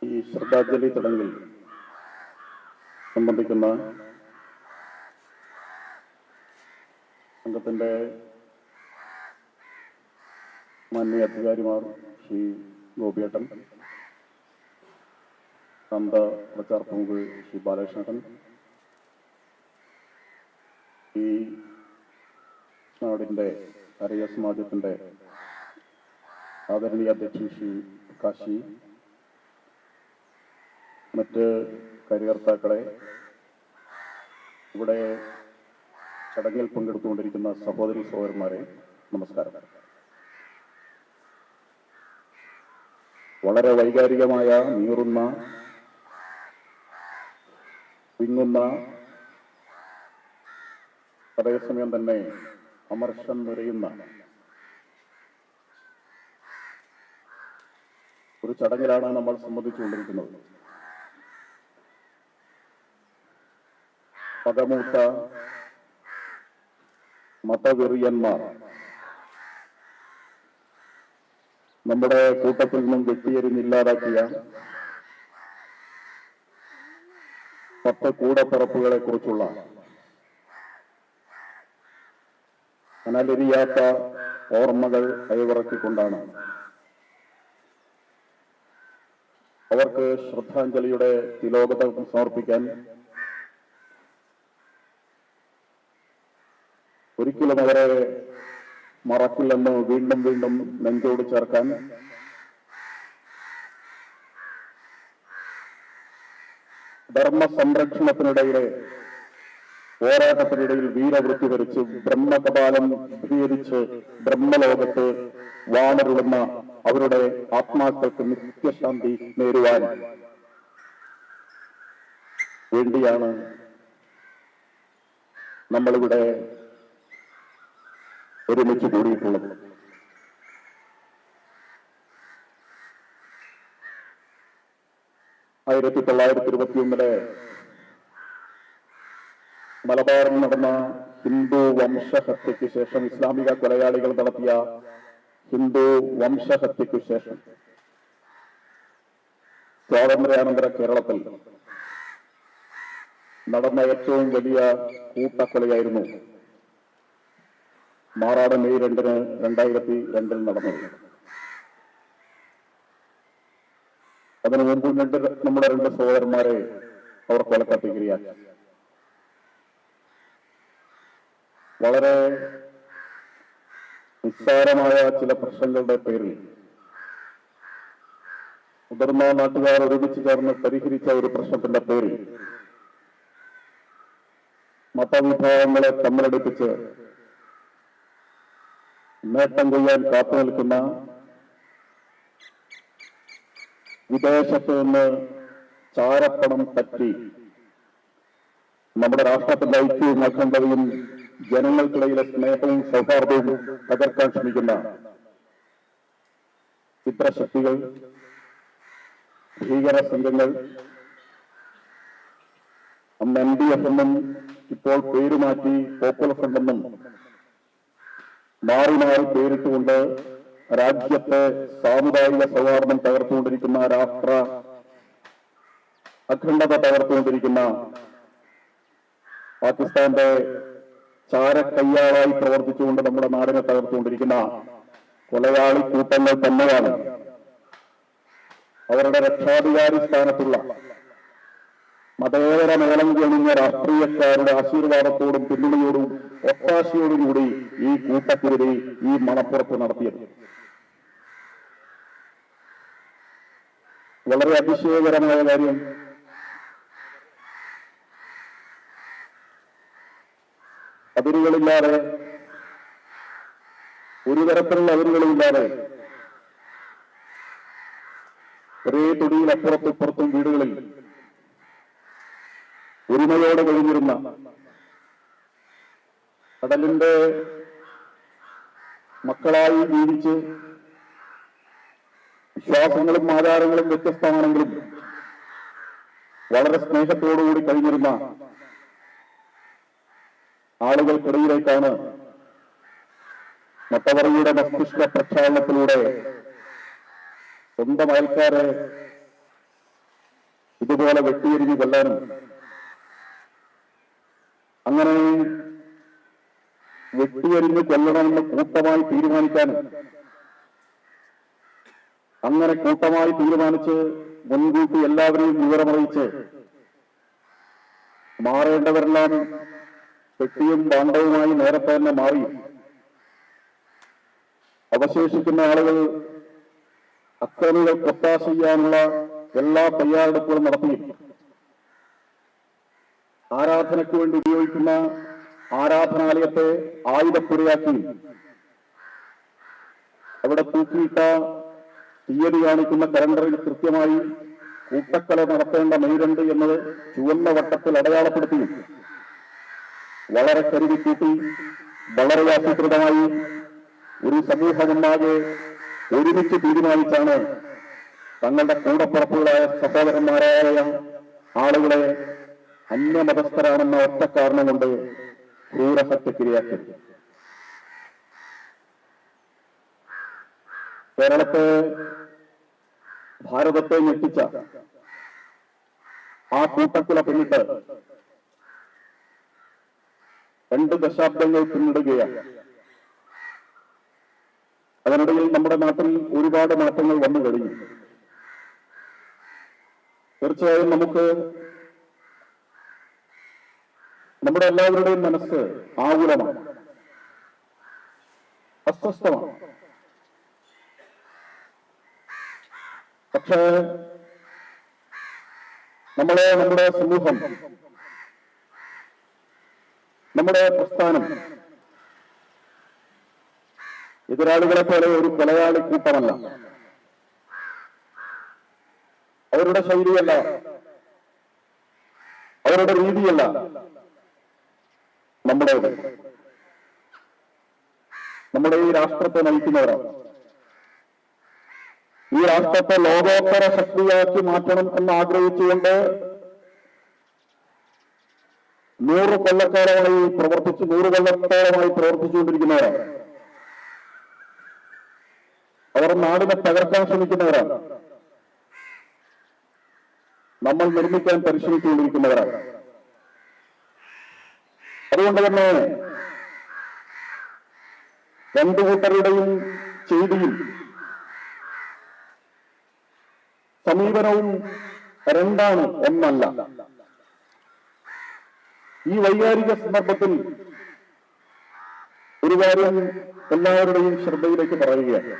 ഈ ശ്രദ്ധാഞ്ജലി ചടങ്ങിൽ സംബന്ധിക്കുന്ന സംഘത്തിന്റെ മാന്യ അധികാരിമാർ ശ്രീ ഗോപിയേട്ടൻ, സന്ത പ്രചാർ പ്രമുഖ ശ്രീ ബാലകൃഷ്ണൻ, ഈ നാടിന്റെ അരയ സമാജത്തിന്റെ ആദരണീയ അധ്യക്ഷൻ ശ്രീ കാശി, മറ്റ് കാര്യകർത്താക്കളെ, ഇവിടെ ചടങ്ങിൽ പങ്കെടുത്തുകൊണ്ടിരിക്കുന്ന സഹോദരി സഹോദരന്മാരെ, നമസ്കാരം. വളരെ വൈകാരികമായ, നീറുന്ന, വിങ്ങുന്ന, അതേസമയം തന്നെ അമർഷം നിറയുന്ന ഒരു ചടങ്ങിലാണ് നമ്മൾ സംബന്ധിച്ചുകൊണ്ടിരിക്കുന്നത്. പകമൂത്ത മതവെറിയന്മാർ നമ്മുടെ കൂട്ടത്തിൽ നിന്നും വെട്ടിയെറിഞ്ഞില്ലാതാക്കിയ 10 കൂടപ്പിറപ്പുകളെ കുറിച്ചുള്ള അനലരിയാത്ത ഓർമ്മകൾ അയവിറക്കിക്കൊണ്ടാണ് അവർക്ക് ശ്രദ്ധാഞ്ജലിയുടെ തിലോകതം സമർപ്പിക്കാൻ ഒരിക്കലും അവരെ മറക്കില്ലെന്ന് വീണ്ടും വീണ്ടും നെഞ്ചോട് ചേർക്കാൻ ധർമ്മ സംരക്ഷണത്തിനിടയിലെ പോരാട്ടത്തിനിടയിൽ വീരവൃത്തി വരിച്ച് ബ്രഹ്മകപാലം ഭേദിച്ച് ബ്രഹ്മലോകത്ത് വാണരുളുന്ന അവരുടെ ആത്മാക്കൾക്ക് നിത്യശാന്തി നേരുവാൻ വേണ്ടിയാണ് നമ്മളിവിടെ ഒരുമിച്ച് കൂടിയിട്ടുള്ളത്. ആയിരത്തി 1921 മലബാറിൽ നടന്ന ഹിന്ദു വംശഹത്യയ്ക്ക് ശേഷം, ഇസ്ലാമിക കൊലയാളികൾ നടത്തിയ ഹിന്ദു വംശഹത്യയ്ക്ക് ശേഷം സ്വാതന്ത്ര്യാനന്തര കേരളത്തിൽ നടന്ന ഏറ്റവും വലിയ കൂട്ടക്കൊലയായിരുന്നു മാറാട് മെയ് 2-ന് 2002 നടന്നത്. അതിനു മുമ്പ് നമ്മുടെ 2 സഹോദരന്മാരെ അവർ കൊലക്കത്തിക്കിരയാക്കി. വളരെ നിസ്സാരമായ ചില പ്രശ്നങ്ങളുടെ പേരിൽ മുതിർന്ന നാട്ടുകാർ ഒരുമിച്ച് ചേർന്ന് പരിഹരിച്ച ഒരു പ്രശ്നത്തിന്റെ പേരിൽ മതവിഭാഗങ്ങളെ തമ്മിലടിപ്പിച്ച് നേട്ടം കൊയ്യാൻ കാത്തു നിൽക്കുന്ന, വിദേശത്ത് നിന്ന് ചാരപ്പണം പറ്റി നമ്മുടെ രാഷ്ട്രത്തിന്റെ ഐക്യവും അഖണ്ഡതയും ജനങ്ങൾക്കിടയിലെ സ്നേഹവും സൗഹാർദ്ദവും തകർക്കാൻ ശ്രമിക്കുന്ന ചിത്രശക്തികൾ, ഭീകര സംഘങ്ങൾ, അന്ന് NDF എന്നും ഇപ്പോൾ പേരുമാറ്റി പോപ്പുലർ ഫ്രണ്ട് എന്നും മാറി മാറി പേരിട്ടുകൊണ്ട് രാജ്യത്തെ സാമുദായിക സൗഹാർദ്ദം തകർത്തുകൊണ്ടിരിക്കുന്ന, രാഷ്ട്ര അഖണ്ഡത തകർത്തുകൊണ്ടിരിക്കുന്ന, പാകിസ്ഥാന്റെ ചാരക്കയ്യാളായി പ്രവർത്തിച്ചുകൊണ്ട് നമ്മുടെ നാടിനെ തകർത്തുകൊണ്ടിരിക്കുന്ന കൊലയാളി കൂട്ടങ്ങൾ തന്നെയാണ് അവരുടെ രക്ഷാധികാരി സ്ഥാനത്തുള്ള മതേതര മേളം കൊള്ളുന്ന രാഷ്ട്രീയക്കാരുടെ ആശീർവാദത്തോടും പിന്തുണയോടും ഒത്താശയോടും കൂടി ഈ കൂട്ടക്കുരുതി, ഈ മണപ്പുറത്ത് നടത്തിയത്. വളരെ അതിശയകരമായ കാര്യം, അതിരുകളില്ലാതെ, ഒരു തരത്തിലുള്ള അതിരുകളില്ലാതെ ഒരേ തൊടിയിൽ അപ്പുറത്തും ഇപ്പുറത്തും വീടുകളിൽ ഒരുമയോടെ കഴിഞ്ഞിരുന്ന, കടലിന്റെ മക്കളായി ജീവിച്ച് വിശ്വാസങ്ങളും ആചാരങ്ങളും വ്യത്യസ്തമാണെങ്കിലും വളരെ സ്നേഹത്തോടുകൂടി കഴിഞ്ഞിരുന്ന ആളുകൾക്കിടയിലേക്കാണ് മതവറിയുടെ മസ്തിഷ്ക പ്രക്ഷാളനത്തിലൂടെ സ്വന്തം അയൽക്കാരെ ഇതുപോലെ വെട്ടിയെരിഞ്ഞു കൊല്ലാനും അങ്ങനെ വെട്ടിയെരിഞ്ഞു കൊല്ലണമെന്ന് കൂട്ടമായി തീരുമാനിക്കാനും അങ്ങനെ കൂട്ടമായി തീരുമാനിച്ച് മുൻകൂട്ടി എല്ലാവരെയും വിവരമറിയിച്ച് മാറേണ്ടവരെല്ലാം പെട്ടിയും ഭാണ്ഡവുമായി നേരത്തെ തന്നെ മാറി അവശേഷിക്കുന്ന ആളുകൾ അക്രമികൾ ഒത്താശ ചെയ്യാനുള്ള എല്ലാ തയ്യാറെടുപ്പുകളും നടത്തി ആരാധനയ്ക്ക് വേണ്ടി ഉപയോഗിക്കുന്ന ആരാധനാലയത്തെ ആയുധപ്പുരയാക്കി അവിടെ തൂക്കിയിട്ട തീയതി കാണിക്കുന്ന കലണ്ടറിൽ കൃത്യമായി കൂട്ടക്കല നടത്തേണ്ട മെയ് 2 എന്നത് ചുവന്ന വട്ടത്തിൽ അടയാളപ്പെടുത്തി വളരെ കരുതിക്കൂട്ടി വളരെ ആസൂത്രിതമായി ഒരു സമൂഹമൊന്നാകെ ഒരുമിച്ച് തീരുമാനിച്ചാണ് തങ്ങളുടെ കൂടപ്പുറപ്പുകളായ സഹോദരന്മാരായ ആളുകളെ അന്യമതസ്ഥരാണെന്ന ഒറ്റ കാരണം കൊണ്ട് ക്രൂരഹത്യക്കിരയാക്കിയത്. കേരളത്തെ ഭാരതത്തെ ഞെട്ടിച്ച ആ കൂട്ടക്കുല പിന്നിട്ട് 2 ദശാബ്ദങ്ങൾ പിന്നിടുകയാണ്. അതിനിടയിൽ നമ്മുടെ നാട്ടിൽ ഒരുപാട് മാറ്റങ്ങൾ വന്നു കഴിഞ്ഞു. തീർച്ചയായും നമുക്ക് നമ്മുടെ എല്ലാവരുടെയും മനസ്സ് ആകുലമാണ്, അസ്വസ്ഥമാണ്. പക്ഷേ നമ്മുടെ സമൂഹം, നമ്മുടെ പ്രസ്ഥാനം എതിരാളികളെ പോലെ ഒരു കൊലയാളി കൂട്ടമല്ല. അവരുടെ ശൈലിയല്ല, അവരുടെ രീതിയല്ല നമ്മുടെ ഈ രാഷ്ട്രത്തെ നയിക്കുന്നവരാണ്. ഈ രാഷ്ട്രത്തെ ലോകോത്തര ശക്തിയാക്കി മാറ്റണം എന്ന് ആഗ്രഹിച്ചുകൊണ്ട് 100 കൊല്ലക്കാലമായി 100 കൊല്ലത്തോളമായി പ്രവർത്തിച്ചുകൊണ്ടിരിക്കുന്നവരാണ്. അവർ നാടിനെ തകർക്കാൻ ശ്രമിക്കുന്നവരാണ്. നമ്മൾ നിർമ്മിക്കാൻ പരിശ്രമിച്ചുകൊണ്ടിരിക്കുന്നവരാണ്. അതുകൊണ്ട് തന്നെ 2 കൂട്ടരുടെയും ചെയ്തിയും സമീപനവും 2 ഒന്നല്ല. ഈ വൈകാരിക സന്ദർഭത്തിൽ ഒരു കാര്യം എല്ലാവരുടെയും ശ്രദ്ധയിലേക്ക് പറയുകയാണ്.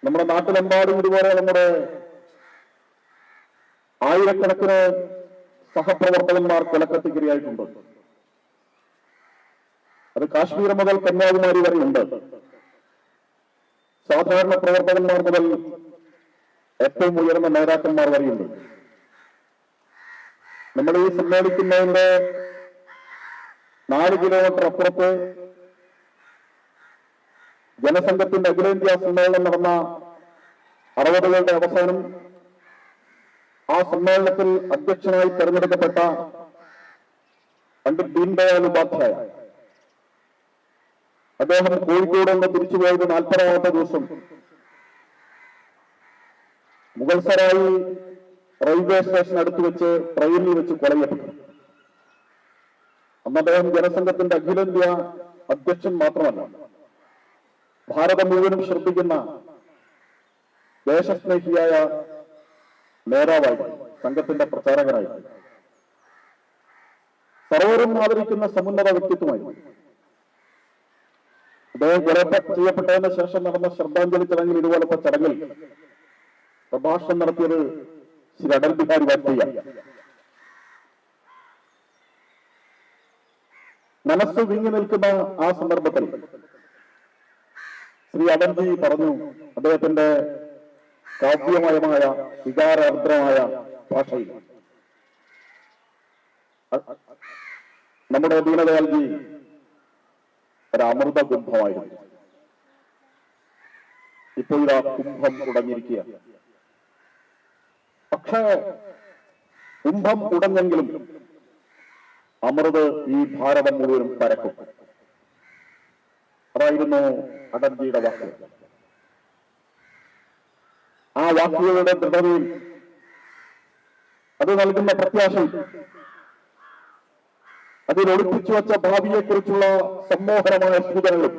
നമ്മുടെ നാട്ടിലെമ്പാടും ഇതുപോലെ നമ്മുടെ ആയിരക്കണക്കിന് സഹപ്രവർത്തകന്മാർ കൊലക്കത്തിക്കിരയായിട്ടുണ്ട്. അത് കാശ്മീർ മുതൽ കന്യാകുമാരി വരെ ഉണ്ട്. സാധാരണ പ്രവർത്തകന്മാർ മുതൽ ഏറ്റവും ഉയർന്ന നേതാക്കന്മാർ വരെയുണ്ട്. നമ്മൾ ഈ സമ്മേളിക്കുന്നതിന്റെ 4 കിലോമീറ്റർ അപ്പുറത്ത് ജനസംഘത്തിന്റെ അഖിലേന്ത്യാ സമ്മേളനം നടന്ന 60കളുടെ അവസാനം ആ സമ്മേളനത്തിൽ അധ്യക്ഷനായി തെരഞ്ഞെടുക്കപ്പെട്ട പണ്ഡിറ്റ് ദീൻദയാൽ ഉപാധ്യായ അദ്ദേഹം കോഴിക്കോട് നിന്ന് തിരിച്ചുപോയത് 40ാമത്തെ ദിവസം മുഗൾസരായി റെയിൽവേ സ്റ്റേഷൻ അടുത്ത് വെച്ച് ട്രെയിനിൽ വെച്ച് കൊലയപ്പെട്ടു. അന്ന് അദ്ദേഹം ജനസംഘത്തിന്റെ അഖിലേന്ത്യാ അധ്യക്ഷൻ മാത്രമല്ല, ഭാരതം മുഴുവനും ശ്രദ്ധിക്കുന്ന ദേശസ്നേഹിയായ നേതാവായി, സംഘത്തിന്റെ പ്രചാരകനായി, സർവരും ആദരിക്കുന്ന സമുന്നത വ്യക്തിത്വമായി. അദ്ദേഹം കൊല ചെയ്യപ്പെട്ടതിന് ശേഷം നടന്ന ശ്രദ്ധാഞ്ജലി ചടങ്ങിൽ, ഇതുപോലത്തെ ചടങ്ങിൽ പ്രഭാഷണം നടത്തിയത് ശ്രീ അടൽ ബിഹാരി വാജ്പേയി. മനസ്സ് വിങ്ങി നിൽക്കുന്ന ആ സന്ദർഭത്തിൽ ശ്രീ അടൽജി പറഞ്ഞു, അദ്ദേഹത്തിന്റെ കാവ്യമയമായ വികാരാർദ്രമായ ഭാഷയിൽ, നമ്മുടെ ദീനദയാൽജി ഒരു അമൃത കുംഭമായിരുന്നു. ഇപ്പോൾ ആ കുംഭം ഉടഞ്ഞിരിക്കുക. പക്ഷേ കുംഭം ഉടഞ്ഞെങ്കിലും അമൃത് ഈ ഭാരതം മുഴുവനും പരക്കും. അതായിരുന്നു അടൽജിയുടെ വാക്ക്. ആ വാക്കുകളുടെ ദൃഢതയും അത് നൽകുന്ന പ്രത്യാശയും അതിൽ ഒളിപ്പിച്ചു വച്ച ഭാവിയെക്കുറിച്ചുള്ള സമ്മോഹനമായ സൂചനകളും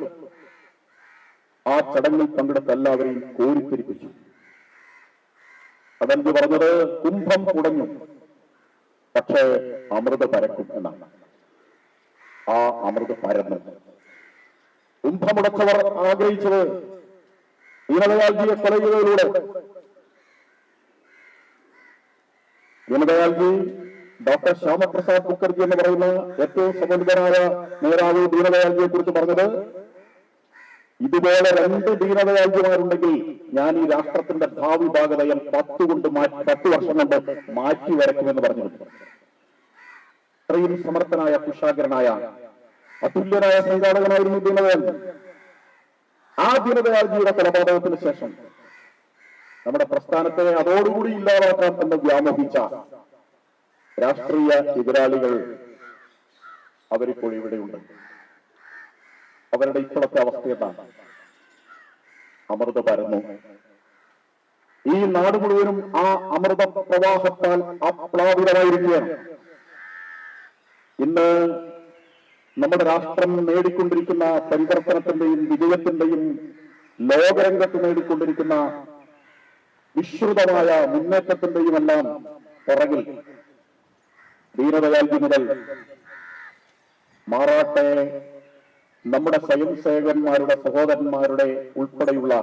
ആ ചടങ്ങിൽ പങ്കെടുത്ത എല്ലാവരെയും കോരിത്തിരിപ്പിച്ചു. അടൽജി പറഞ്ഞത് കുംഭം ഉടഞ്ഞു, പക്ഷേ അമൃത് പരക്കും എന്നാണ്. ആ അമൃത് പരന്നു. കുംഭമുടച്ചവർ ആഗ്രഹിച്ചത് ദീനദയാൽജിയെ കൊല ചെയ്തതിലൂടെ ദീനദയാൽജി ഡോക്ടർ ശ്യാമപ്രസാദ് മുഖർജി എന്ന് പറയുന്ന ഏറ്റവും സമുന്നതനായ നേതാവ് ദീനദയാൽജിയെ കുറിച്ച് പറഞ്ഞത്, ഇതുപോലെ 2 ദീനദയാൽജിമാരുണ്ടെങ്കിൽ ഞാൻ ഈ രാഷ്ട്രത്തിന്റെ ഭാവി ഭാഗതയം 10 വർഷം കൊണ്ട് മാറ്റി വരയ്ക്കുമെന്ന് പറഞ്ഞിട്ടുണ്ട്. അത്രയും സമർത്ഥനായ, കുശാഗ്രനായ, അതുല്യനായ സംഘാടകനായിരുന്നു ദീനദയാൽജി. ആ ദീനദയാൽജിയുടെ കൊലപാതകത്തിന് ശേഷം നമ്മുടെ പ്രസ്ഥാനത്തെ അതോടുകൂടി ഇല്ലാതാക്കാം എന്ന് വ്യാമോഹിച്ച രാഷ്ട്രീയ എതിരാളികൾ അവരിപ്പോൾ ഇവിടെയുണ്ട്. അവരുടെ ഇപ്പോഴത്തെ അവസ്ഥയെന്താണ്? അമൃത പരന്നു. ഈ നാട് മുഴുവനും ആ അമൃത പ്രവാഹത്താൽ ആപ്ലാവിതമായിരിക്കുകയാണ്. ഇന്ന് നമ്മുടെ രാഷ്ട്രം നേടിക്കൊണ്ടിരിക്കുന്ന പരിവർത്തനത്തിന്റെയും വിജയത്തിന്റെയും ലോകരംഗത്ത് നേടിക്കൊണ്ടിരിക്കുന്ന വിശ്രുതമായ മുന്നേറ്റത്തിന്റെയും എല്ലാം പുറകിൽ ദീനദയാൽജി മുതൽ മാറാട്ടെ നമ്മുടെ സ്വയം സേവകന്മാരുടെ, സഹോദരന്മാരുടെ ഉൾപ്പെടെയുള്ള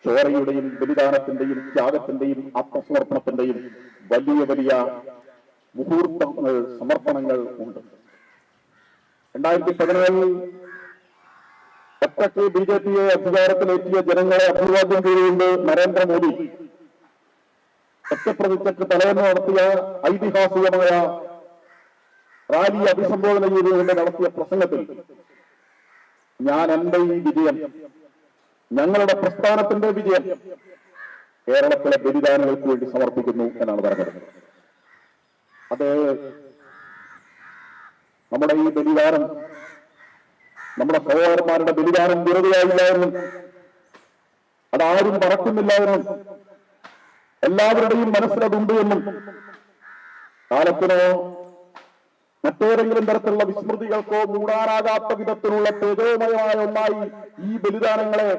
ചോരയുടെയും ബലിദാനത്തിന്റെയും ത്യാഗത്തിന്റെയും ആത്മസമർപ്പണത്തിന്റെയും വലിയ വലിയ മുഹൂർത്തങ്ങൾ, സമർപ്പണങ്ങൾ ഉണ്ട്. 2017 ഒറ്റയ്ക്ക് ബിജെപിയെ അധികാരത്തിലെത്തിയ ജനങ്ങളെ അഭിവാദ്യം ചെയ്തുകൊണ്ട് നരേന്ദ്രമോദി സത്യപ്രതിജ്ഞയ്ക്ക് തലേന്ന് നടത്തിയ ഐതിഹാസികമായ റാലി അഭിസംബോധന ചെയ്തുകൊണ്ട് നടത്തിയ പ്രസംഗത്തിൽ ഞാൻ എന്റെ ഈ വിജയം, ഞങ്ങളുടെ പ്രസ്ഥാനത്തിന്റെ വിജയം കേരളത്തിലെ ബലിദാനികൾക്ക് വേണ്ടി സമർപ്പിക്കുന്നു എന്നാണ് പറഞ്ഞത്. അത് നമ്മുടെ ഈ ബലിദാനം, നമ്മുടെ സഹോദരന്മാരുടെ ബലിദാനം വെറുതെയായില്ല എന്നും അതാരും പറക്കുന്നില്ല എന്നും എല്ലാവരുടെയും മനസ്സിലതുണ്ട് എന്നും കാലത്തിനോ മറ്റേതെങ്കിലും തരത്തിലുള്ള വിസ്മൃതികൾക്കോ മൂടാനാകാത്ത വിധത്തിലുള്ള തേജോമയമായ ഒന്നായി ഈ ബലിദാനങ്ങളെ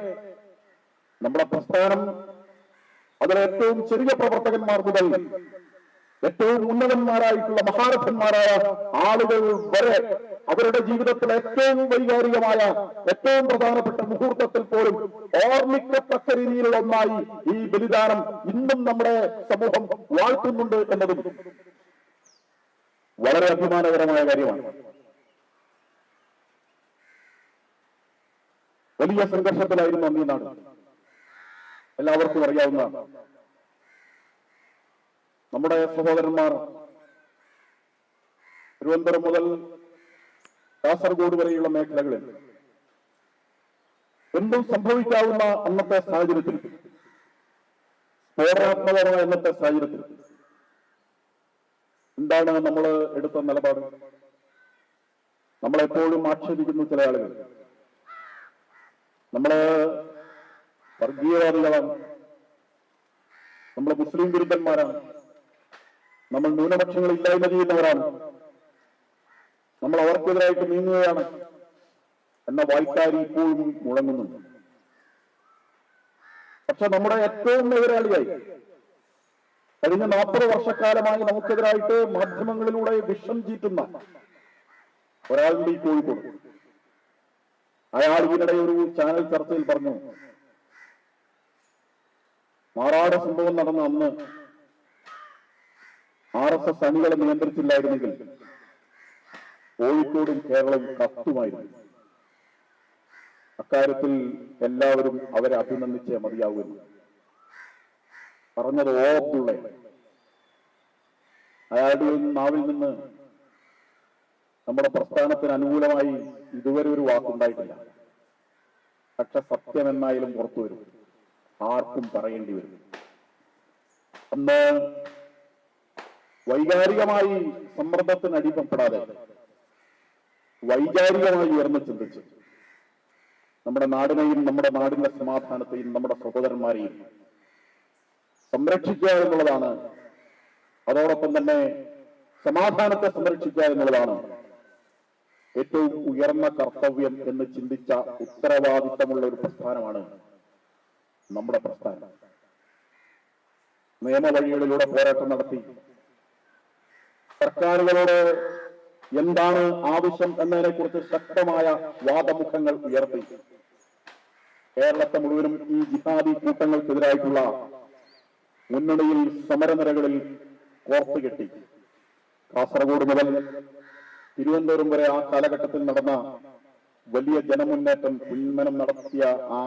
നമ്മുടെ പ്രസ്ഥാനം, അതിലെ ഏറ്റവും ചെറിയ പ്രവർത്തകന്മാർ മുതൽ ഏറ്റവും ഉന്നതന്മാരായിട്ടുള്ള മഹാരഥന്മാരായ ആളുകൾ വരെ അവരുടെ ജീവിതത്തിലെ ഏറ്റവും വൈകാരികമായ, ഏറ്റവും പ്രധാനപ്പെട്ട മുഹൂർത്തത്തിൽ പോലും ഓർമ്മിക്കത്തക്ക രീതിയിലുള്ള ഒന്നായി ഈ ബലിദാനം ഇന്നും നമ്മുടെ സമൂഹം വാഴ്ത്തുന്നുണ്ട് എന്നതും വളരെ അഭിമാനകരമായ കാര്യമാണ്. വലിയ സംഘർഷത്തിലായിരുന്നു അന്ന് ഈ നാട്, എല്ലാവർക്കും അറിയാവുന്നതാണ്. നമ്മുടെ സഹോദരന്മാർ തിരുവനന്തപുരം മുതൽ കാസർഗോഡ് വരെയുള്ള മേഖലകളിൽ എന്തും സംഭവിക്കാവുന്ന അന്നത്തെ സാഹചര്യത്തിൽ, സ്ഫോടനാത്മകമായ അന്നത്തെ സാഹചര്യത്തിൽ എന്താണ് നമ്മൾ എടുത്ത നിലപാട്? നമ്മളെപ്പോഴും ആക്ഷേപിക്കുന്നു ചില ആളുകൾ, നമ്മള് വർഗീയവാദികളാണ്, നമ്മൾ മുസ്ലിം വിരുദ്ധന്മാരാണ്, നമ്മൾ ന്യൂനപക്ഷങ്ങൾ ഇല്ലായ്മ ചെയ്യുന്നവരാണ്, നമ്മൾ അവർക്കെതിരായിട്ട് നീങ്ങുകയാണ് എന്ന വായ്ക്കാരി ഇപ്പോഴും മുഴങ്ങുന്നുണ്ട്. പക്ഷെ നമ്മുടെ ഏറ്റവും എതിരാളിയായി കഴിഞ്ഞ 40 വർഷക്കാലമായി നമുക്കെതിരായിട്ട് മാധ്യമങ്ങളിലൂടെ വിഷം ചീറ്റുന്ന ഒരാളുടെ ഈ കോഴിക്കോട്, അയാൾ ഇതിനിടെ ഒരു ചാനൽ ചർച്ചയിൽ പറഞ്ഞു, മാറാട് സംഭവം നടന്ന അന്ന് RSS അണികളെ നിയന്ത്രിച്ചില്ലായിരുന്നെങ്കിൽ കോഴിക്കോടും കേരളവും കത്തുമായിരുന്നു. അക്കാര്യത്തിൽ എല്ലാവരും അവരെ അഭിനന്ദിച്ചേ മതിയാവുന്നു. പറഞ്ഞത് ഓർത്തുള്ള അയാളുടെ നാവിൽ നിന്ന് നമ്മുടെ പ്രസ്ഥാനത്തിന് അനുകൂലമായി ഇതുവരെ ഒരു വാക്കുണ്ടായിട്ടില്ല. പക്ഷെ സത്യമെന്നായാലും പുറത്തു വരും, ആർക്കും പറയേണ്ടി വരും. അന്ന് വൈകാരികമായി സമ്മർദ്ദത്തിന് അടിമപ്പെടാതെ വൈകാരികമായി ഉയർന്നു ചിന്തിച്ച് നമ്മുടെ നാടിനെയും നമ്മുടെ നാടിന്റെ സമാധാനത്തെയും നമ്മുടെ സഹോദരന്മാരെയും സംരക്ഷിക്കുക എന്നുള്ളതാണ്. അതോടൊപ്പം തന്നെ സമാധാനത്തെ സംരക്ഷിക്കുക എന്നുള്ളതാണ് ഏറ്റവും ഉയർന്ന കർത്തവ്യം എന്ന് ചിന്തിച്ച ഉത്തരവാദിത്തമുള്ള ഒരു പ്രസ്ഥാനമാണ് നമ്മുടെ പ്രസ്ഥാനം. നിയമവഴികളിലൂടെ പോരാട്ടം നടത്തി സർക്കാരുകളോട് എന്താണ് ആവശ്യം എന്നതിനെക്കുറിച്ച് ശക്തമായ വാദമുഖങ്ങൾ ഉയർത്തി കേരളത്തെ മുഴുവനും ഈ ജിഹാദി കൂട്ടങ്ങൾക്കെതിരായിട്ടുള്ള മുന്നണിയിൽ സമരനിരകളിൽ കോർത്തുകെട്ടി. കാസർഗോഡ് മുതൽ തിരുവനന്തപുരം വരെ ആ കാലഘട്ടത്തിൽ നടന്ന വലിയ ജനമുന്നേറ്റം ഉന്മനം നടത്തിയ ആ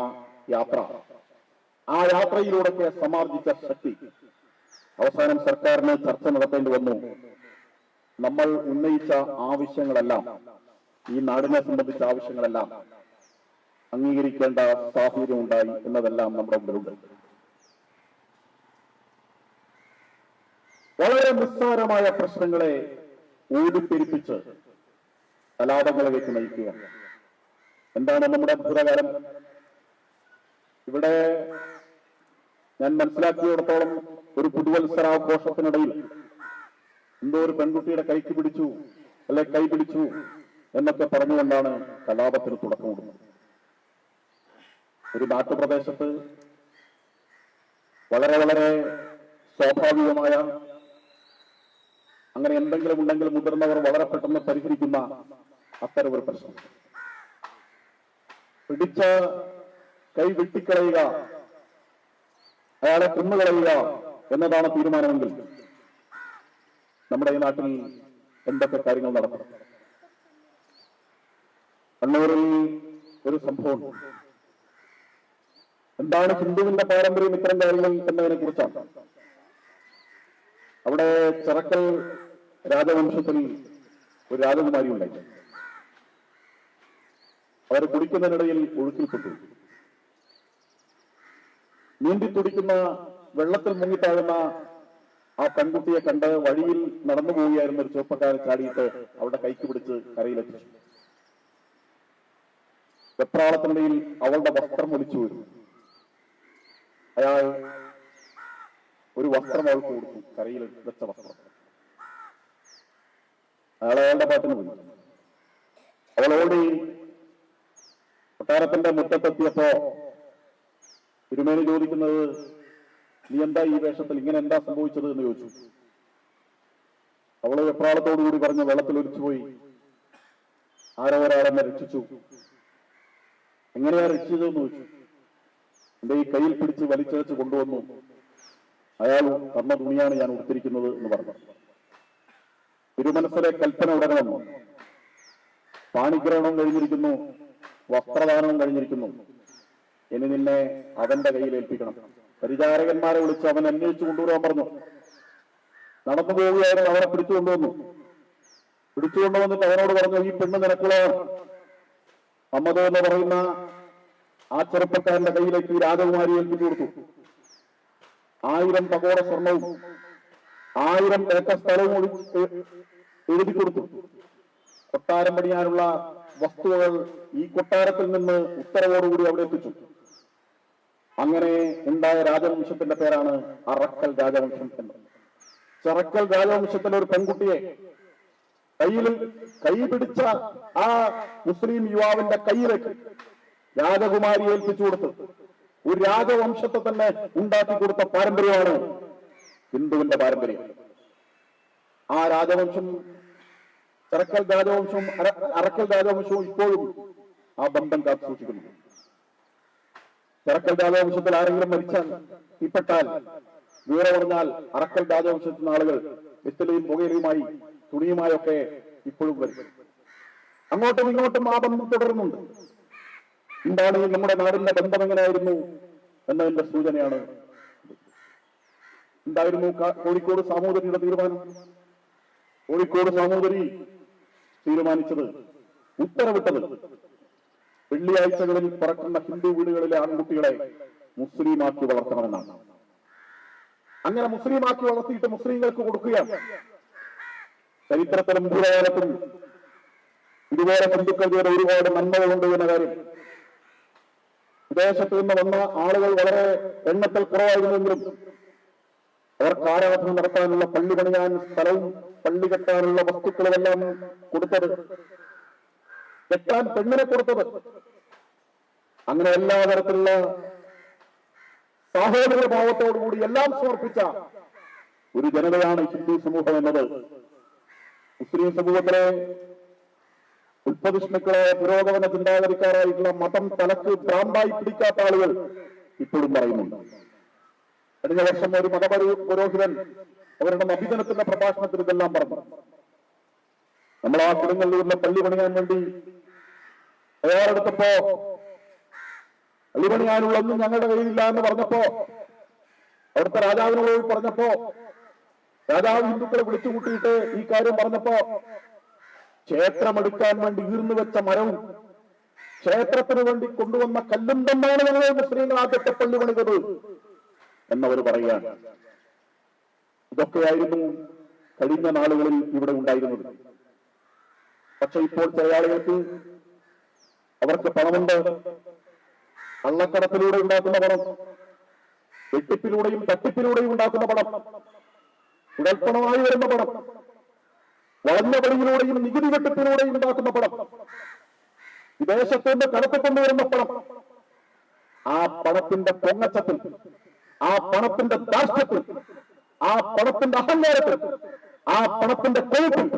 യാത്രയിലൂടെ സമാർജിച്ച ശക്തി അവസാനം സർക്കാരിന് ചർച്ച നടത്തേണ്ടി വന്നു. നമ്മൾ ഉന്നയിച്ച ആവശ്യങ്ങളെല്ലാം, ഈ നാടിനെ സംബന്ധിച്ച ആവശ്യങ്ങളെല്ലാം അംഗീകരിക്കേണ്ട സാഹചര്യം ഉണ്ടായി എന്നതെല്ലാം നമ്മുടെ മുമ്പിലുണ്ട്. വളരെ നിസ്സാരമായ പ്രശ്നങ്ങളെ ഊടിപ്പെരിപ്പിച്ച് കലാപങ്ങളിലേക്ക് നയിക്കുക. എന്താണ് നമ്മുടെ അത്ഭുതകാലം? ഇവിടെ ഞാൻ മനസ്സിലാക്കിയിടത്തോളം ഒരു പുതുവത്സരാഘോഷത്തിനിടയിൽ എന്തോ ഒരു പെൺകുട്ടിയുടെ കൈ പിടിച്ചു എന്നൊക്കെ പറഞ്ഞുകൊണ്ടാണ് കലാപത്തിന് തുടക്കമിടുന്നത്. ഒരു നാട്ടുപ്രദേശത്ത് വളരെ വളരെ സ്വാഭാവികമായ അങ്ങനെ എന്തെങ്കിലും ഉണ്ടെങ്കിൽ മുതിർന്നവർ വളരെ പെട്ടെന്ന് പരിഹരിക്കുന്ന അത്തരം ഒരു പ്രശ്നം. പിടിച്ച കൈ വെട്ടിക്കളയുക, അയാളെ കൊന്നുകളയുക എന്നതാണ് തീരുമാനമെങ്കിൽ നമ്മുടെ ഈ നാട്ടിൽ എന്തൊക്കെ കാര്യങ്ങൾ നടക്കും? കണ്ണൂരിൽ ഒരു സംഭവം. എന്താണ് ഹിന്ദുവിന്റെ പാരമ്പര്യം ഇത്തരം കാര്യങ്ങൾ എന്നതിനെ കുറിച്ചാണ്. അവിടെ ചിറക്കൽ രാജവംശത്തിൽ ഒരു രാജകുമാരി ഉണ്ടായി. അവർ കുടിക്കുന്നതിനിടയിൽ ഒഴുക്കിൽപ്പെട്ടു. നീന്തി തുടിക്കുന്ന വെള്ളത്തിൽ മുങ്ങിത്താഴുന്ന ആ പെൺകുട്ടിയെ കണ്ട് വഴിയിൽ നടന്നു പോവുകയായിരുന്ന ഒരു ചെറുപ്പക്കാരൻ ചാടിയിട്ട് അവിടെ കൈക്ക് പിടിച്ച് കരയിലെത്തിച്ചു. വെപ്രാളത്തിനിടയിൽ അവളുടെ വസ്ത്രം ഒലിച്ചു വരും. അയാൾ ഒരു വസ്ത്രം അവൾക്ക് കൊടുത്തു, കരയിൽ വെച്ച വസ്ത്രം. അയാളുടെ പാട്ടിന് പോയി. അവളോടി കൊട്ടാരത്തിന്റെ മുറ്റത്തെത്തിയപ്പോ തിരുമേനി ചോദിക്കുന്നത്, നീ എന്താ ഈ വേഷത്തിൽ, ഇങ്ങനെ എന്താ സംഭവിച്ചത് എന്ന് ചോദിച്ചു. അവള് വെപ്രാളത്തോടുകൂടി പറഞ്ഞ് വെള്ളത്തിൽ ഒലിച്ചുപോയി, ആരോ ഒരാളെന്നെ രക്ഷിച്ചു. എങ്ങനെയാ രക്ഷിച്ചതെന്ന് ചോദിച്ചു. എന്റെ ഈ കയ്യിൽ പിടിച്ച് വലിച്ചഴച്ച് കൊണ്ടുവന്നു, അയാൾ തന്ന തുണിയാണ് ഞാൻ ഉടുത്തിരിക്കുന്നത് എന്ന് പറഞ്ഞു. തിരുമനസ്സിലെ കൽപ്പന ഉടനെ വന്നു. പാണിഗ്രഹണം കഴിഞ്ഞിരിക്കുന്നു, വസ്ത്രദാനവും കഴിഞ്ഞിരിക്കുന്നു, ഇനി നിന്നെ അവന്റെ കയ്യിൽ ഏൽപ്പിക്കണം. പരിചാരകന്മാരെ വിളിച്ച് അവൻ അന്വേഷിച്ചു കൊണ്ടുവരാൻ പറഞ്ഞു. നടന്നു പോവുകയായിരുന്നു, അവരെ പിടിച്ചുകൊണ്ടുവന്നു. പിടിച്ചുകൊണ്ടുവന്നിട്ട് അവനോട് പറഞ്ഞു, ഈ പെണ്ണ് നിനക്കുള്ളതാണ്. അമ്മദ് എന്ന് പറയുന്ന ആ ചെറുപ്പക്കാരന്റെ കയ്യിലേക്ക് ഈ രാജകുമാരി ഏൽപ്പിച്ചു കൊടുത്തു. 1000 പകോട സ്വർണവും 1000 ഏക്കർ സ്ഥലവും എഴുതി കൊടുത്തു. കൊട്ടാരം പണിയാനുള്ള വസ്തുവകൾ ഈ കൊട്ടാരത്തിൽ നിന്ന് ഉത്തരവോടുകൂടി അവിടെ എത്തിച്ചു. അങ്ങനെ ഉണ്ടായ രാജവംശത്തിന്റെ പേരാണ് അറക്കൽ രാജവംശം എന്ന്. ചിറക്കൽ രാജവംശത്തിലെ ഒരു പെൺകുട്ടിയെ കൈ പിടിച്ച ആ മുസ്ലിം യുവാവിന്റെ കയ്യിലേക്ക് രാജകുമാരി ഏൽപ്പിച്ചു കൊടുത്ത് ഒരു രാജവംശത്തെ തന്നെ ഉണ്ടാക്കി കൊടുത്ത പാരമ്പര്യമാണ് ഹിന്ദുവിന്റെ പാരമ്പര്യം. ആ രാജവംശം, ചിറക്കൽ രാജവംശവും അറക്കൽ രാജവംശവും ഇപ്പോഴും ആ ബന്ധം കാത്തു സൂക്ഷിക്കുന്നു. ചിറക്കൽ രാജവംശത്തിൽ ആരെങ്കിലും മരിച്ചാൽ, തീപ്പെട്ടാൽ, വീറ പറഞ്ഞാൽ അറക്കൽ രാജവംശത്തിൽ ആളുകൾ വിത്തലയും പുകയിലുമായി തുണിയുമായൊക്കെ ഇപ്പോഴും വരും. അങ്ങോട്ടും ഇങ്ങോട്ടും ആ ബന്ധം തുടരുന്നുണ്ട്. എന്താണ് നമ്മുടെ നാടിന്റെ ബന്ധം എങ്ങനെയായിരുന്നു എന്നതിന്റെ സൂചനയാണ്. എന്തായിരുന്നു കോഴിക്കോട് സാമൂതിരിയുടെ തീരുമാനം? കോഴിക്കോട് സാമൂതിരി തീരുമാനിച്ചത്, ഉത്തരവിട്ടത്, വെള്ളിയാഴ്ചകളിൽ പറക്കുന്ന ഹിന്ദു വീടുകളിലെ ആൺകുട്ടികളെ മുസ്ലിമാക്കി വളർത്തണമെന്നാണ്. അങ്ങനെ മുസ്ലിമാക്കി വളർത്തിയിട്ട് മുസ്ലിങ്ങൾക്ക് കൊടുക്കുകയാണ്. ചരിത്രത്തിലും ഭൂതകാലത്തും ഇതുപോലെ ഹിന്ദുക്കൾ ചെയ്ത ഒരുപാട് നന്മകളുണ്ട് എന്ന കാര്യം വിദേശത്ത് നിന്ന് വന്ന ആളുകൾ വളരെ എണ്ണത്തിൽ കുറവായിരുന്നെങ്കിലും അവർക്ക് ആരാധന നടത്താനുള്ള പള്ളി പണിയാൻ സ്ഥലവും പള്ളി കെട്ടാനുള്ള വസ്തുക്കളുമെല്ലാം കൊടുത്തത്, കെട്ടാൻ പെണ്ണിനെ കൊടുത്തത്, അങ്ങനെ എല്ലാ തരത്തിലുള്ള സാഹോദര്യ ഭാവത്തോടുകൂടി എല്ലാം സമർപ്പിച്ച ഒരു ജനതയാണ് ഹിന്ദു സമൂഹം എന്നത്. മുസ്ലിം സമൂഹത്തിലെ ഉൽപ്പതിഷ്ണുക്കളെ പുരോഗമന ചിന്താഗതിക്കാരായിട്ടുള്ള മതം തലക്ക് ഭ്രാന്തായി പിടിക്കാത്ത ആളുകൾ ഇപ്പോഴും പറയുന്നുണ്ട്. കഴിഞ്ഞ വർഷം ഒരു പുരോഹിതൻ അവരുടെ നബിദിനത്തിന്റെ പ്രഭാഷണത്തിൽ ഇതെല്ലാം പറഞ്ഞു. നമ്മൾ ആ കൊടുങ്ങല്ലൂരിലെ പള്ളി പണിയാൻ വേണ്ടി തയ്യാറെടുത്തപ്പോ പള്ളി പണിയാനുള്ളൊന്നും ഞങ്ങളുടെ കയ്യിലില്ല എന്ന് പറഞ്ഞപ്പോ, അവിടുത്തെ രാജാവിനോട് പറഞ്ഞപ്പോ, രാജാവ് ഹിന്ദുക്കളെ വിളിച്ചുകൂട്ടിയിട്ട് ഈ കാര്യം പറഞ്ഞപ്പോ, ക്ഷേത്രമെടുക്കാൻ വേണ്ടി ഈർന്നു വെച്ച മരവും ക്ഷേത്രത്തിന് വേണ്ടി കൊണ്ടുവന്ന കല്ലും തന്നെയാണ് ഞങ്ങൾ മുസ്ലിങ്ങൾ ആദ്യത്തെ പള്ളി പണിതത് എന്നവർ പറയുകയാണ്. ഇതൊക്കെയായിരുന്നു കഴിഞ്ഞ നാളുകളിൽ ഇവിടെ ഉണ്ടായിരുന്നത്. പക്ഷെ ഇപ്പോൾ ചില ആളുകൾക്ക് അവർക്ക് പണമുണ്ട്, കള്ളക്കടത്തിലൂടെ ഉണ്ടാക്കുന്ന പണം, വെട്ടിപ്പിലൂടെയും തട്ടിപ്പിലൂടെയും ഉണ്ടാക്കുന്ന പണം, കുഴൽപ്പണമായി വരുന്ന പണം, വളഞ്ഞ വഴിയിലൂടെയും നികുതി വെട്ടിപ്പിലൂടെയും ഉണ്ടാക്കുന്ന പണം, വിദേശത്തുനിന്ന് കടത്തിക്കൊണ്ടുവരുന്ന പണം, ആ പണത്തിന്റെ പൊങ്ങച്ചത്തിൽ, ആ പണത്തിന്റെ ധാർഷ്ട്യത്തിൽ, ആ പണത്തിന്റെ അഹങ്കാരത്തിൽ, ആ പണത്തിന്റെ കൊഴുപ്പിൽ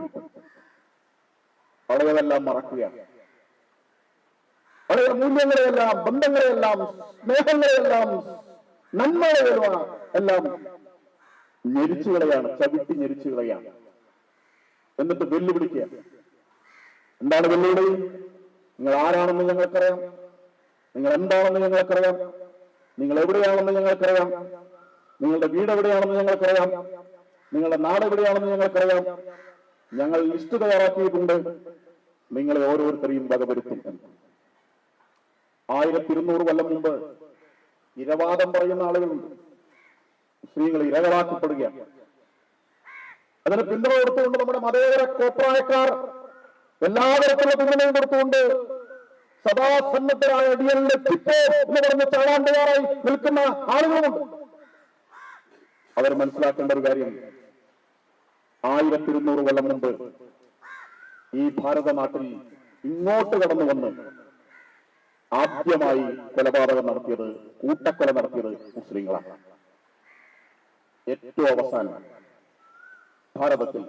പഴയതെല്ലാം മറക്കുകയാണ്. പഴയ മൂല്യങ്ങളെയെല്ലാം, ബന്ധങ്ങളെയെല്ലാം, സ്നേഹങ്ങളെയെല്ലാം, നന്മകളെയെല്ലാം എല്ലാം ഞെരിച്ചുകളയാണ്, ചവിട്ടി ഞെരിച്ചുകളയാണ്. എന്നിട്ട് വെല്ലുവിളിക്കുക. എന്താണ് വെല്ലുവിളി? നിങ്ങൾ ആരാണെന്ന് ഞങ്ങൾക്കറിയാം, നിങ്ങൾ എന്താണെന്ന് ഞങ്ങൾക്കറിയാം, നിങ്ങൾ എവിടെയാണെന്ന് ഞങ്ങൾക്കറിയാം, നിങ്ങളുടെ വീട് എവിടെയാണെന്ന് ഞങ്ങൾക്കറിയാം, നിങ്ങളുടെ നാട് എവിടെയാണെന്ന് ഞങ്ങൾക്കറിയാം, ഞങ്ങൾ ലിസ്റ്റ് തയ്യാറാക്കിയിട്ടുണ്ട്, നിങ്ങളെ ഓരോരുത്തരെയും വകവരുത്തും. 1200 കൊല്ലം മുമ്പ് ഇരവാദം പറയുന്ന ആളുകളുണ്ട്. മുസ്ലിങ്ങൾ ഇരകളാക്കപ്പെടുകയാണ്. അതിന് പിന്തുണ കൊടുത്തുകൊണ്ട് നമ്മുടെ മതേതര കോപ്രായക്കാർ എല്ലാ തരത്തിലുള്ള പിന്തുണയും കൊടുത്തുകൊണ്ട് സദാസന്നദ്ധരായ അടിയലിന്റെ ചിപ്പ് എന്ന് പറഞ്ഞ് ചാടാൻ തയ്യാറായി നിൽക്കുന്ന ആളുകളുമുണ്ട്. അവർ മനസ്സിലാക്കേണ്ട ഒരു കാര്യം, 1200 കൊല്ലം മുമ്പ് ഈ ഭാരത നാട്ടിൽ ഇങ്ങോട്ട് കടന്നു വന്ന് ആദ്യമായി കൊലപാതകം നടത്തിയത്, കൂട്ടക്കൊല നടത്തിയത് മുസ്ലിങ്ങളാണ്. ഏറ്റവും അവസാനം ഭാരതത്തിൽ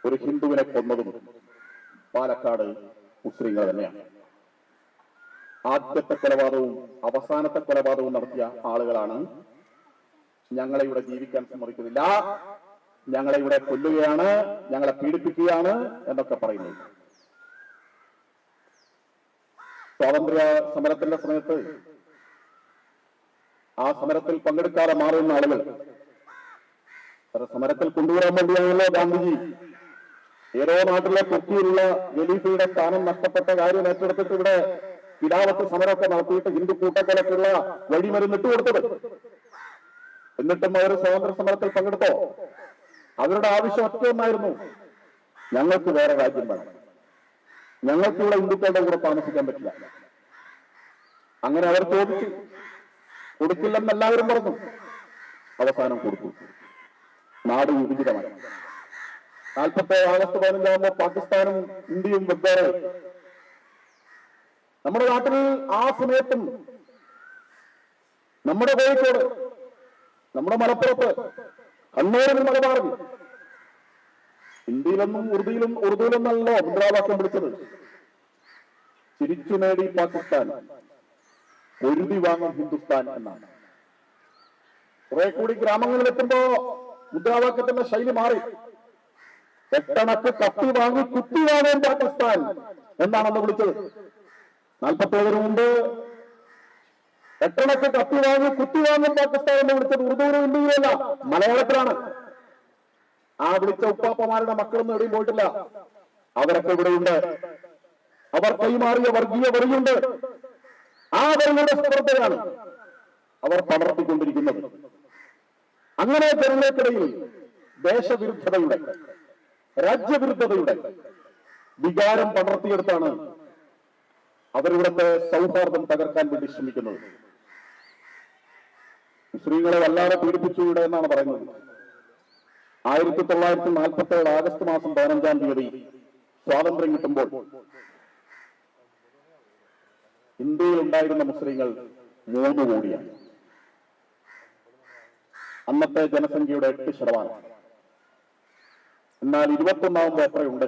ഒരു ഹിന്ദുവിനെ കൊന്നതും പാലക്കാട് മുസ്ലിങ്ങൾ തന്നെയാണ്. ആദ്യത്തെ കൊലപാതകവും അവസാനത്തെ കൊലപാതകവും നടത്തിയ ആളുകളാണ് ഞങ്ങളെ ഇവിടെ ജീവിക്കാൻ സമ്മതിക്കുന്നില്ല, ഞങ്ങളെ ഇവിടെ കൊല്ലുകയാണ്, ഞങ്ങളെ പീഡിപ്പിക്കുകയാണ് എന്നൊക്കെ പറയുന്നത്. സ്വാതന്ത്ര്യ സമരത്തിന്റെ സമയത്ത് ആ സമരത്തിൽ പങ്കെടുക്കാതെ മാറുന്ന ആളുകൾ സമരത്തിൽ കൊണ്ടുവരാൻ വേണ്ടിയാണല്ലോ ഗാന്ധിജി ഏതോ നാട്ടിലെ കൊച്ചിയിലുള്ള ഖലീഫയുടെ സ്ഥാനം നഷ്ടപ്പെട്ട കാര്യം ഏറ്റെടുത്തിട്ട് ഇവിടെ കിടാവത്ത് സമരമൊക്കെ നടത്തിയിട്ട് ഹിന്ദു കൂട്ടക്കൊലക്കുള്ള വഴിമരുന്ന് ഇട്ടുകൊടുത്തത്. എന്നിട്ടും അവർ സ്വാതന്ത്ര്യ സമരത്തിൽ പങ്കെടുത്തോ? അവരുടെ ആവശ്യം ഒറ്റ ഒന്നായിരുന്നു, ഞങ്ങൾക്ക് വേറെ രാജ്യം വേണം, ഞങ്ങൾക്കിവിടെ ഹിന്ദുക്കളുടെ കൂടെ താമസിക്കാൻ പറ്റില്ല. അങ്ങനെ അവർ ചോദിച്ചു, കൊടുക്കില്ലെന്ന് എല്ലാവരും പറഞ്ഞു. അവസാനം കൊടുത്തു. നാട് വിഭജിതമായി. 47 ആഗസ്റ്റ് 15 പാകിസ്ഥാനും ഇന്ത്യയും വെവ്വേറെ. നമ്മുടെ നാട്ടിൽ ആ സമയത്തും നമ്മുടെ കോഴിക്കോട്, നമ്മുടെ മലപ്പുറത്ത്, കണ്ണൂരിൽ മലബാറിൽ ഹിന്ദിയിലൊന്നും ഉറുദുവിലൊന്നല്ലോ മുദ്രാവാക്യം പിടിച്ചത്. ചിരിച്ചു നേടി പാകിസ്ഥാൻ, പൊരുതി വാങ്ങും ഹിന്ദുസ്ഥാൻ എന്നാണ്. കുറെ കൂടി ഗ്രാമങ്ങളിലെത്തുമ്പോ മുദ്രാവാക്യത്തിന്റെ ശൈലി മാറി. എട്ടണക്ക് കത്തി വാങ്ങി കുത്തി വാങ്ങും പാകിസ്ഥാൻ എന്നാണെന്ന് വിളിച്ചത്. 47 മുമ്പ് എട്ടണക്ക് കത്തി വാങ്ങി കുത്തി വാങ്ങും പാകിസ്ഥാൻ എന്ന് വിളിച്ചത് ഉറുദുവിലും ഹിന്ദിയിലല്ല, മലയാളത്തിലാണ്. ആ വിളിച്ച ഉപ്പാപ്പമാരുടെ മക്കളൊന്നും എവിടെയും പോയിട്ടില്ല. അവരൊക്കെ ഇവിടെയുണ്ട്. അവർ കൈമാറിയ വർഗീയ വരിയുണ്ട്. ആ വരിയുടെ സ്പർദ്ധയാണ് അവർ പടർത്തിക്കൊണ്ടിരിക്കുന്നത്. അങ്ങനെ ജനങ്ങൾക്കിടയിൽ ദേശവിരുദ്ധതയുടെ, രാജ്യവിരുദ്ധതയുടെ വികാരം പടർത്തിയെടുത്താണ് അവരിവിടുത്തെ സൗഹാർദ്ദം തകർക്കാൻ വേണ്ടി ശ്രമിക്കുന്നത്. മുസ്ലിങ്ങളെ വല്ലാതെ പീഡിപ്പിച്ചു ഇവിടെ എന്നാണ് പറയുന്നത്. 1947 ആഗസ്റ്റ് മാസം 15-ാം തീയതി സ്വാതന്ത്ര്യം കിട്ടുമ്പോൾ ഇന്ത്യയിൽ ഉണ്ടായിരുന്ന മുസ്ലിങ്ങൾ 3 കോടിയാണ്. അന്നത്തെ ജനസംഖ്യയുടെ 8%. എന്നാൽ 21ആവുമ്പോൾ എത്രയുണ്ട്?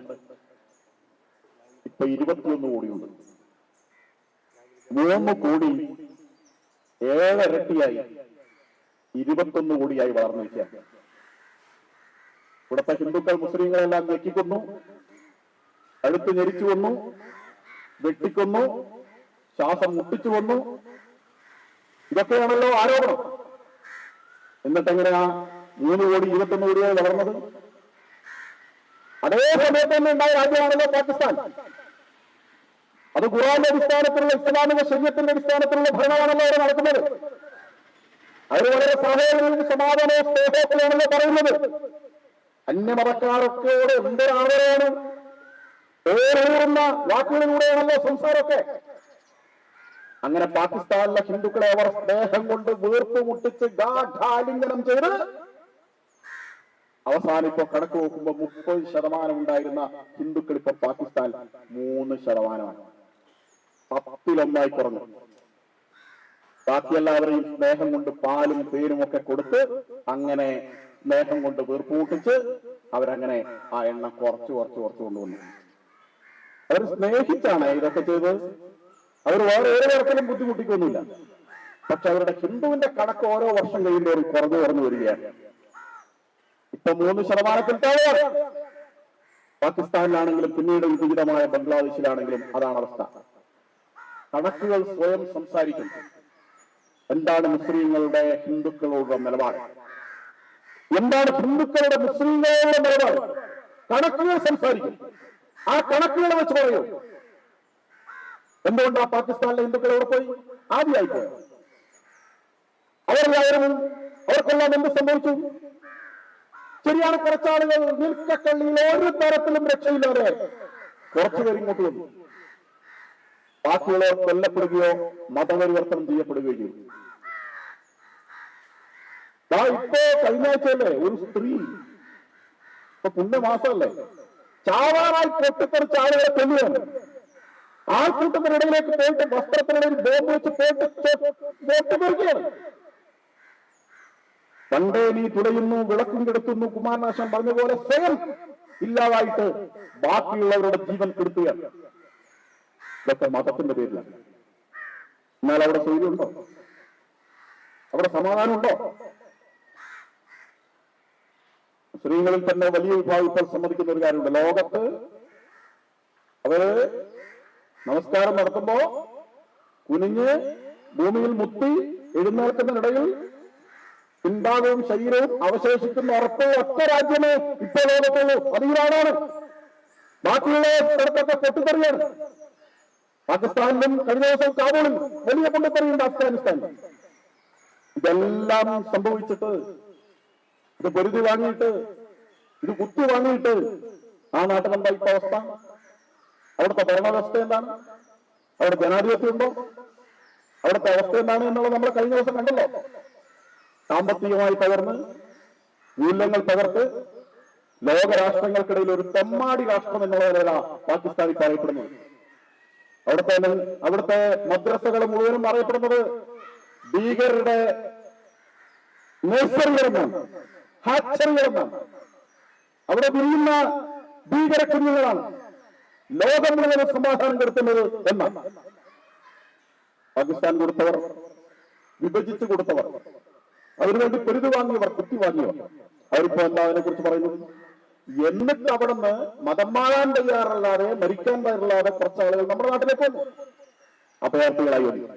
ഇപ്പൊ 21 കോടിയുണ്ട്. 3 കോടി 7 ഇരട്ടിയായി 21 കോടിയായി വളർന്നിരിക്കുകയാണ്. ഇവിടുത്തെ ഹിന്ദുക്കൾ മുസ്ലിങ്ങളെല്ലാം ഞെക്കിക്കൊന്നു, കഴുത്ത് ഞെരിച്ചു കൊന്നു, വെട്ടിക്കൊന്നു, ശ്വാസം മുട്ടിച്ചു കൊന്നു. ഇതൊക്കെയാണല്ലോ ആരോപണം. എന്നിട്ടെങ്ങനെയാ 3 കോടി 21 കോടിയായി വളർന്നത്? അതേ സമയത്ത് തന്നെ ഉണ്ടായ രാജ്യമാണല്ലോ പാകിസ്ഥാൻ. അത് ഖുർആന്റെ അടിസ്ഥാനത്തിലുള്ള ഇസ്ലാമിക ശരീഅത്തിന്റെ അടിസ്ഥാനത്തിലുള്ള ഭരണമാണല്ലോ അവിടെ നടക്കുന്നത്. അവർ വളരെ സഹോദരവും സമാധാനവും സ്നേഹത്തിലാണല്ലോ പറയുന്നത്. അന്യമതക്കാരൊക്കെയോട് എന്തൊരാളാണ് പേരൂറുന്ന വാക്കുകളിലൂടെയാണല്ലോ സംസാരമൊക്കെ. അങ്ങനെ പാകിസ്ഥാനിലെ ഹിന്ദുക്കളെ അവർ സ്നേഹം കൊണ്ട് വീർപ്പ് മുട്ടിച്ച് ഗാഠാലിംഗനം ചെയ്ത് അവസാനം ഇപ്പൊ കണക്ക് നോക്കുമ്പോൾ 30% ഉണ്ടായിരുന്ന ഹിന്ദുക്കൾ ഇപ്പൊ പാകിസ്ഥാൻ 3%. 10-1 കുറഞ്ഞു. ബാക്കി എല്ലാവരെയും സ്നേഹം കൊണ്ട് പാലും പേരും ഒക്കെ കൊടുത്ത് അങ്ങനെ സ്നേഹം കൊണ്ട് വീർപ്പുമുട്ടിച്ച് അവരങ്ങനെ ആ എണ്ണം കുറച്ച് കൊണ്ടുവന്നു. അവർ സ്നേഹിച്ചാണ് ഇതൊക്കെ ചെയ്ത്. അവർ വേറെ ഏത് തരത്തിലും ബുദ്ധിമുട്ടിക്കൊന്നുമില്ല. പക്ഷെ അവരുടെ ഹിന്ദുവിന്റെ കണക്ക് ഓരോ വർഷം കഴിയുമ്പോഴും കുറഞ്ഞു വരികയാണ്. ഇപ്പൊ 3% താഴെയാണ്. പാകിസ്ഥാനിലാണെങ്കിലും പിന്നീട് വിപരീതമായ ബംഗ്ലാദേശിലാണെങ്കിലും അതാണ് അവസ്ഥ. കണക്കുകൾ സ്വയം സംസാരിക്കും. എന്താണ് മുസ്ലിങ്ങളുടെ ഹിന്ദുക്കളോടുള്ള നിലപാട്? എന്താണ് ഹിന്ദുക്കളുടെ മുസ്ലിങ്ങളുടെ നിലപാട്? കണക്കുകൾ സംസാരിക്കും. ആ കണക്കുകൾ വെച്ച് പറയൂ. എന്തുകൊണ്ടാ പാകിസ്ഥാനിലെ ഹിന്ദുക്കൾ എവിടെ പോയി? ആദ്യമായി പോയോ? അവർക്കെല്ലാം എന്ത് സംഭവിച്ചു? ശരിയാണ്, കുറച്ചാളുകൾ നിൽക്കക്കള്ളിയിൽ ഒരു തരത്തിലും രക്ഷയില്ലാതെ കുറച്ചുപേർ ഇങ്ങോട്ട് വന്നു. ബാക്കിയുള്ളവർ കൊല്ലപ്പെടുകയോ മതപരിവർത്തനം ചെയ്യപ്പെടുകയോ ചെയ്തു. ഇപ്പോ കഴിഞ്ഞ ആഴ്ചയല്ലേ ഒരു സ്ത്രീ, ഇപ്പൊ പുണ്യമാസമല്ലേ, ചാവാറായി പൊട്ടിത്തെറിച്ച ആളുകളെ കൊല്ലുകയാണ്. ആൾക്കൂട്ടത്തിനിടയിലേക്ക് പോയിട്ട് വസ്ത്രത്തിനിടയിൽ ബോംബ് വെച്ച് പൊട്ടിത്തെറിക്കുകയാണ്. പണ്ടേ നീ തുലയുന്നു വിളക്കും കെടുത്തുന്നു കുമാരനാശൻ പറഞ്ഞ പോലെ സ്വയം ഇല്ലാതായിട്ട് ബാക്കിയുള്ളവരുടെ ജീവൻ കെടുത്തുകയാണ്. ഇതൊക്കെ മതത്തിന്റെ പേരിലാണ്. എന്നാൽ അവിടെ ശൈലിയുണ്ടോ? അവിടെ സമാധാനമുണ്ടോ? സ്ത്രീകളിൽ തന്നെ വലിയ വിഭാഗം ഇപ്പോൾ സമ്മതിക്കുന്ന ഒരു കാര്യമുണ്ട്. ലോകത്ത് അവര് നമസ്കാരം നടത്തുമ്പോ കുനിഞ്ഞ് ഭൂമിയിൽ മുത്തി എഴുന്നേൽക്കുന്നതിനിടയിൽ പിൻഭാഗവും ശരീരവും അവശേഷിക്കുന്ന ഉറപ്പ് ഒറ്റ രാജ്യമേ ഇപ്പോൾ ലോകത്തുള്ളൂ. അത് ഇറാനാണ്. ബാക്കിയുള്ള സ്ഥലത്തൊക്കെ പൊട്ടിത്തെറിയാണ്. പാകിസ്ഥാനിലും കഴിഞ്ഞ ദിവസം കാബൂളിൽ വലിയ പൊട്ടിത്തെറിയുണ്ട്. അഫ്ഗാനിസ്ഥാനിൽ ഇതെല്ലാം സംഭവിച്ചിട്ട്, ഇത് പൊരുതി വാങ്ങിയിട്ട്, ഇത് കുത്തി വാങ്ങിയിട്ട് ആ നാട്ടിലെന്താ ഇപ്പൊ അവസ്ഥ? അവിടുത്തെ ഭരണവ്യവസ്ഥ എന്താണ്? അവിടെ ജനാധിപത്യം ഉണ്ടോ? അവിടുത്തെ അവസ്ഥ എന്താണ് എന്നുള്ളത് നമ്മൾ കഴിഞ്ഞ ദിവസം കണ്ടല്ലോ. സാമ്പത്തികമായി തകർന്ന്, മൂല്യങ്ങൾ തകർത്ത്, ലോകരാഷ്ട്രങ്ങൾക്കിടയിൽ ഒരു തെമ്മാടി രാഷ്ട്രം എന്നുള്ളവരാണ് പാകിസ്ഥാനിൽ പറയപ്പെടുന്നത്. അവിടുത്തെ മദ്രസകൾ മുഴുവനും അറിയപ്പെടുന്നത് ഭീകരരുടെ നഴ്സറികളെന്നാണ്, ഹാച്ചറികളെന്നാണ്. അവിടെ വിരിയുന്ന ഭീകര കുഞ്ഞുങ്ങളാണ് ലോകം മുഴുവൻ സമാധാനം കൊടുക്കുന്നത് എന്നാണ്. പാകിസ്ഥാൻ കൊടുത്തവർ, വിഭജിച്ചു കൊടുത്തവർ, അതിനുവേണ്ടി പൊരുതി വാങ്ങിയവർ, കുത്തി വാങ്ങിയവർ, അവരിപ്പോ എന്താ അതിനെ കുറിച്ച് പറയുന്നത്? എന്നിട്ട് അവിടുന്ന് മതം മാറാൻ തയ്യാറല്ലാതെ, മരിക്കാൻ തയ്യാറല്ലാതെ കുറച്ച് ആളുകൾ നമ്മുടെ നാട്ടിലേക്ക് വന്നു, അഭയാർത്ഥികളായി വന്നു.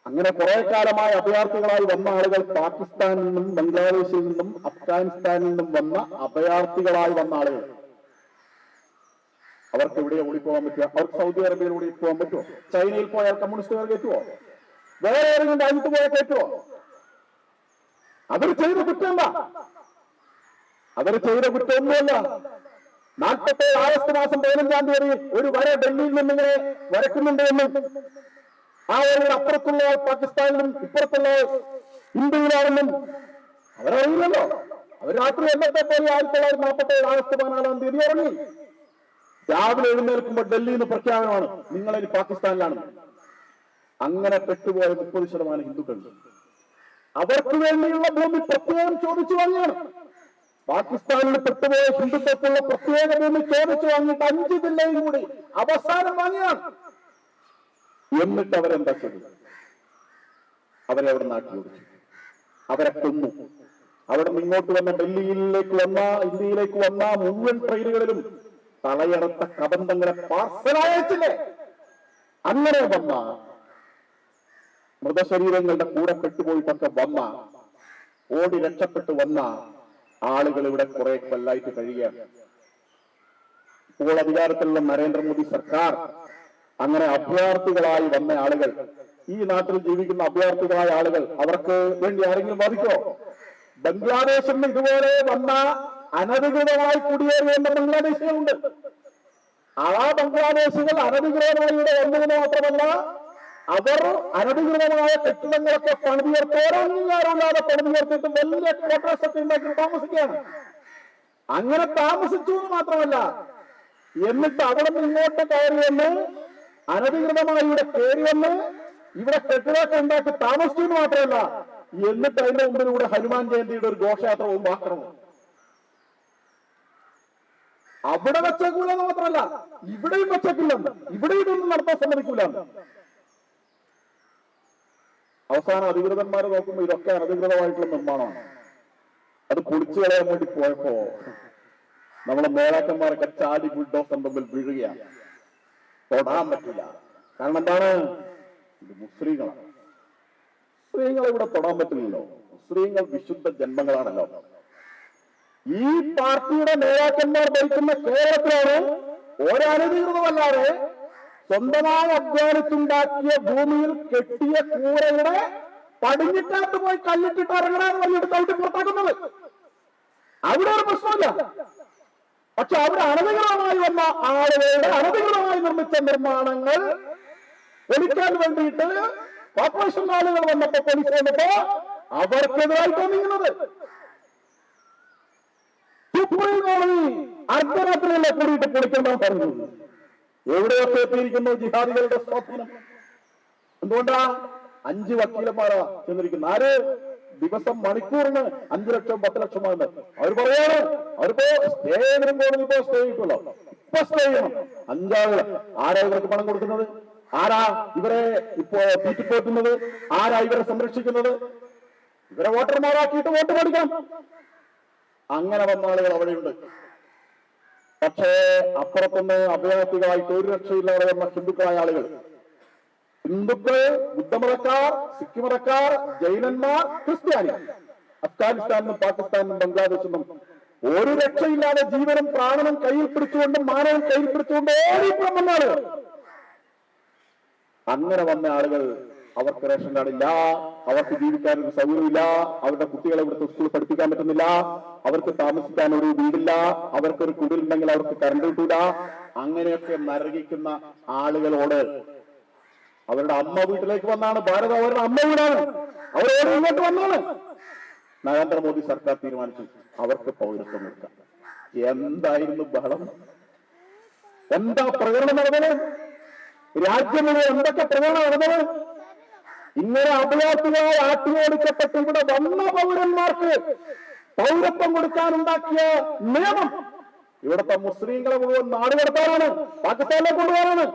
അങ്ങനെ കുറെ കാലമായി അഭയാർത്ഥികളായി വന്ന ആളുകൾ പാകിസ്ഥാനിൽ നിന്നും ബംഗ്ലാദേശിൽ നിന്നും അഫ്ഗാനിസ്ഥാനിൽ നിന്നും വന്ന അഭയാർത്ഥികളായി വന്ന ആളുകൾ, അവർക്ക് എവിടെ ഓടിപ്പോകാൻ പറ്റുക? അവർക്ക് സൗദി അറേബ്യയിൽ ഓടിപ്പോകാൻ പറ്റുമോ? ചൈനയിൽ പോയാൽ കമ്മ്യൂണിസ്റ്റുകാർ കയറ്റുവോ? വേറെ ഏതെങ്കിലും രാജ്യത്ത് പോയാൽ കയറ്റുവോ? അവർ ചെയ്ത കുറ്റം എന്താ? അവർ ചെയ്ത കുറ്റമൊന്നുമല്ല. 47 ആഗസ്റ്റ് മാസം 15-ാം തീയതി ഒരു വര ഡൽഹിയിൽ നിന്നിങ്ങനെ വരയ്ക്കുന്നുണ്ട് എന്നും ആ ഒരു അപ്പുറത്തുള്ള പാകിസ്ഥാനിലും ഇപ്പുറത്തുള്ള ഇന്ത്യയിലാണെന്നും അവരറിയില്ലല്ലോ. അവർ രാത്രി എന്നത്തെ പോലെ 1947 ആഗസ്റ്റ് 14-ാം തീയതി ഇറങ്ങി. രാവിലെ എഴുന്നേൽക്കുമ്പോൾ ഡൽഹിയിൽ നിന്ന് പ്രഖ്യാപനമാണ്, നിങ്ങളിനി പാകിസ്ഥാനിലാണ്. അങ്ങനെ പെട്ടുപോയ 30% ഹിന്ദുക്കൾ അവർക്ക് വേണ്ടിയുള്ള ഭൂമി പ്രത്യേകം ചോദിച്ചു വാങ്ങിയാണ്. പാകിസ്ഥാനിൽ പെട്ടുപോയ ഹിന്ദുക്കൾക്കുള്ള പ്രത്യേക ഭൂമി ചോദിച്ചു വാങ്ങിയിട്ട് 5 ജില്ലയും കൂടി അവസാനം വാങ്ങിയാണ്. എന്നിട്ട് അവരെന്താ ചെയ്തത്? അവരെ അവിടെ നാട്ടി ഓടിച്ചു, അവരെ കൊന്നു. അവിടെ നിന്ന് ഇങ്ങോട്ട് വന്ന ഡൽഹിയിലേക്ക് വന്ന ഇന്ത്യയിലേക്ക് വന്ന മുഴുവൻ ട്രെയിനുകളിലും തലയടത്ത കബന്ധങ്ങളെ പാർസലയച്ചില്ലേ? അങ്ങനെ വന്ന മൃതശരീരങ്ങളുടെ കൂടെ പെട്ടുപോയിട്ടൊക്കെ വന്ന ഓടി രക്ഷപ്പെട്ടു വന്ന ആളുകൾ ഇവിടെ കുറെ കൊല്ലായിട്ട് കഴിയുകയാണ്. ഇപ്പോൾ അധികാരത്തിലുള്ള നരേന്ദ്രമോദി സർക്കാർ അങ്ങനെ അഭയാർത്ഥികളായി വന്ന ആളുകൾ, ഈ നാട്ടിൽ ജീവിക്കുന്ന അഭയാർത്ഥികളായ ആളുകൾ, അവർക്ക് വേണ്ടി ആരെങ്കിലും വാദിക്കോ? ബംഗ്ലാദേശിൽ നിന്ന് ഇതുപോലെ വന്ന അനധികൃതമായി കുടിയേറിയേണ്ട ബംഗ്ലാദേശികളുണ്ട്. ആ ബംഗ്ലാദേശികൾ അനധികൃതമായി ഇവിടെ വന്നതെന്ന് മാത്രമല്ല, അവർ അനധികൃതമായ കെട്ടിടങ്ങളൊക്കെ പണിതുയർത്തി ഓരോന്നില്ലാതെ പണിതുയർത്തിയിട്ട് വലിയ ക്വാർട്ടേഴ്സൊക്കെ ഉണ്ടാക്കി താമസിക്കുകയാണ്. അങ്ങനെ താമസിച്ചു എന്ന് മാത്രമല്ല, എന്നിട്ട് അവിടെ നിന്ന് ഇങ്ങോട്ട് കയറി വന്ന് അനധികൃതമായി ഇവിടെ കയറി വന്ന് ഇവിടെ കെട്ടിടമൊക്കെ ഉണ്ടാക്കി താമസിച്ചു എന്ന് മാത്രമല്ല, എന്നിട്ട് അതിന്റെ മുമ്പിലൂടെ ഹനുമാൻ ജയന്തിയുടെ ഒരു ഘോഷയാത്ര ആക്രമണം അവിടെ വെച്ചേക്കൂലെന്ന് മാത്രമല്ല, ഇവിടെയും വെച്ചേക്കില്ലെന്ന്, ഇവിടെ ഇതൊന്നും നടത്താൻ സമ്മതിക്കൂലെന്ന്. അവസാനം അധികൃതന്മാരെ നോക്കുമ്പോൾ ഇതൊക്കെ അനധികൃതമായിട്ടുള്ള നിർമ്മാണമാണ്. അത് പൊളിച്ചു കളയാൻ വേണ്ടി പോയപ്പോ നമ്മളെ നേതാക്കന്മാരൊക്കെ ചാടി ബുൾഡോസർ മുമ്പിൽ വീഴുകയാണ്. തൊടാൻ പറ്റില്ല. കാരണം എന്താണ്? ഇത് മുസ്ലിങ്ങളാണ്. മുസ്ലിങ്ങളെ ഇവിടെ തൊടാൻ പറ്റില്ലല്ലോ. മുസ്ലിങ്ങൾ വിശുദ്ധ ജന്മങ്ങളാണല്ലോ. ഈ പാർട്ടിയുടെ നേതാക്കന്മാർ ഭരിക്കുന്ന കേരളത്തിലാണ് ഒരനധികൃതമല്ലാതെ സ്വന്തമായി അധ്വാനിച്ചുണ്ടാക്കിയ ഭൂമിയിൽ കെട്ടിയ കൂരയുടെ പടിഞ്ഞിട്ടാട്ട് പോയി കല്ലിട്ടിട്ട് ഇറങ്ങണമെന്ന് പറഞ്ഞിട്ട് തവിട്ടി പുറത്താക്കുന്നത്. അവിടെ ഒരു പ്രശ്നമില്ല. പക്ഷെ അവിടെ അനധികൃതമായി വന്ന ആളുകളുടെ അനധികൃതമായി നിർമ്മിച്ച നിർമ്മാണങ്ങൾ പൊളിക്കാൻ വേണ്ടിയിട്ട് കോർപ്പറേഷൻ ആളുകൾ വന്നപ്പോ പോലീസ് വന്നപ്പോ അവർക്കെതിരായിട്ടാണ് നീങ്ങുന്നത്. സുപ്രീം കോടതി അർദ്ധരാത്രിയല്ല കൂടിയിട്ട് പൊളിക്കാൻ പറഞ്ഞു. എവിടെയൊക്കെ എത്തിയിരിക്കുന്നു ജിഹാദികളുടെ സ്വാധീനം? എന്തുകൊണ്ടാ? 5 വക്കീലന്മാരാ ചെന്നിരിക്കുന്നത്. ആര്? ദിവസം മണിക്കൂറിന് 5 ലക്ഷം 10 ലക്ഷമാണ് അവർ പറയാണ്. അവരിപ്പോ സ്റ്റേ കോടതി ഇപ്പോ സ്റ്റേ കിട്ടുമല്ലോ, ഇപ്പൊ സ്റ്റേ ചെയ്യണം. 5 ആളുകൾ. ആരാ ഇവർക്ക് പണം കൊടുക്കുന്നത്? ആരാ ഇവരെ ഇപ്പോ തീറ്റിപ്പോറ്റുന്നത്? ആരാ ഇവരെ സംരക്ഷിക്കുന്നത്? ഇവരെ വോട്ടർമാരാക്കിയിട്ട് വോട്ട് മേടിക്കണം. അങ്ങനെ വന്ന ആളുകൾ അവിടെയുണ്ട്. പക്ഷേ അപ്പുറത്തുനിന്ന് അഭയാർത്ഥികളായിട്ട് ഒരു രക്ഷയില്ലാതെ വന്ന ഹിന്ദുക്കളായ ആളുകൾ, ഹിന്ദുക്കൾ, ബുദ്ധമതക്കാർ, സിഖ് മതക്കാർ, ജൈനന്മാർ, ക്രിസ്ത്യാനികൾ, അഫ്ഗാനിസ്ഥാനിലും പാകിസ്ഥാനിലും ബംഗ്ലാദേശിൽ നിന്നും ഒരു രക്ഷയില്ലാതെ ജീവനും പ്രാണനും കയ്യിൽ പിടിച്ചുകൊണ്ടും മാനവും കയ്യിൽ പിടിച്ചുകൊണ്ട് ഓടിപ്പം വന്ന ആളുകൾ. അങ്ങനെ വന്ന ആളുകൾ, അവർക്ക് റേഷൻ കാർഡില്ല, അവർക്ക് ജീവിക്കാനൊരു സൗകര്യമില്ല, അവരുടെ കുട്ടികളെ ഇവിടുത്തെ സ്കൂളിൽ പഠിപ്പിക്കാൻ പറ്റുന്നില്ല, അവർക്ക് താമസിക്കാൻ ഒരു വീടില്ല, അവർക്കൊരു കുടിലുണ്ടെങ്കിൽ അവർക്ക് കറണ്ട് കിട്ടൂല. അങ്ങനെയൊക്കെ നരകിക്കുന്ന ആളുകളോട് അവരുടെ അമ്മ വീട്ടിലേക്ക് വന്നാണ്. ഭാരതം അവരുടെ അമ്മ വീടാണ്. അവരോട് ഇങ്ങോട്ട് വന്നാണ്. നരേന്ദ്രമോദി സർക്കാർ തീരുമാനിച്ചു അവർക്ക് പൗരത്വം കൊടുക്കാം. എന്തായിരുന്നു ബഹളം? എന്താ പ്രകടനം നടന്നത്? രാജ്യം മുഴുവൻ എന്തൊക്കെ പ്രകടനം നടന്നത്? ഇങ്ങനെ അഭയാർത്ഥികളായി ആട്ടിയോടിക്കപ്പെട്ട് ഇവിടെ വന്ന പൗരന്മാർക്ക് പൗരത്വം കൊടുക്കാനുണ്ടാക്കിയ നിയമം ഇവിടുത്തെ മുസ്ലിങ്ങളെ മുഴുവൻ നാടുകടത്താനാണ്, പാകിസ്ഥാനിലേക്ക് കൊണ്ടുപോകാനാണ്.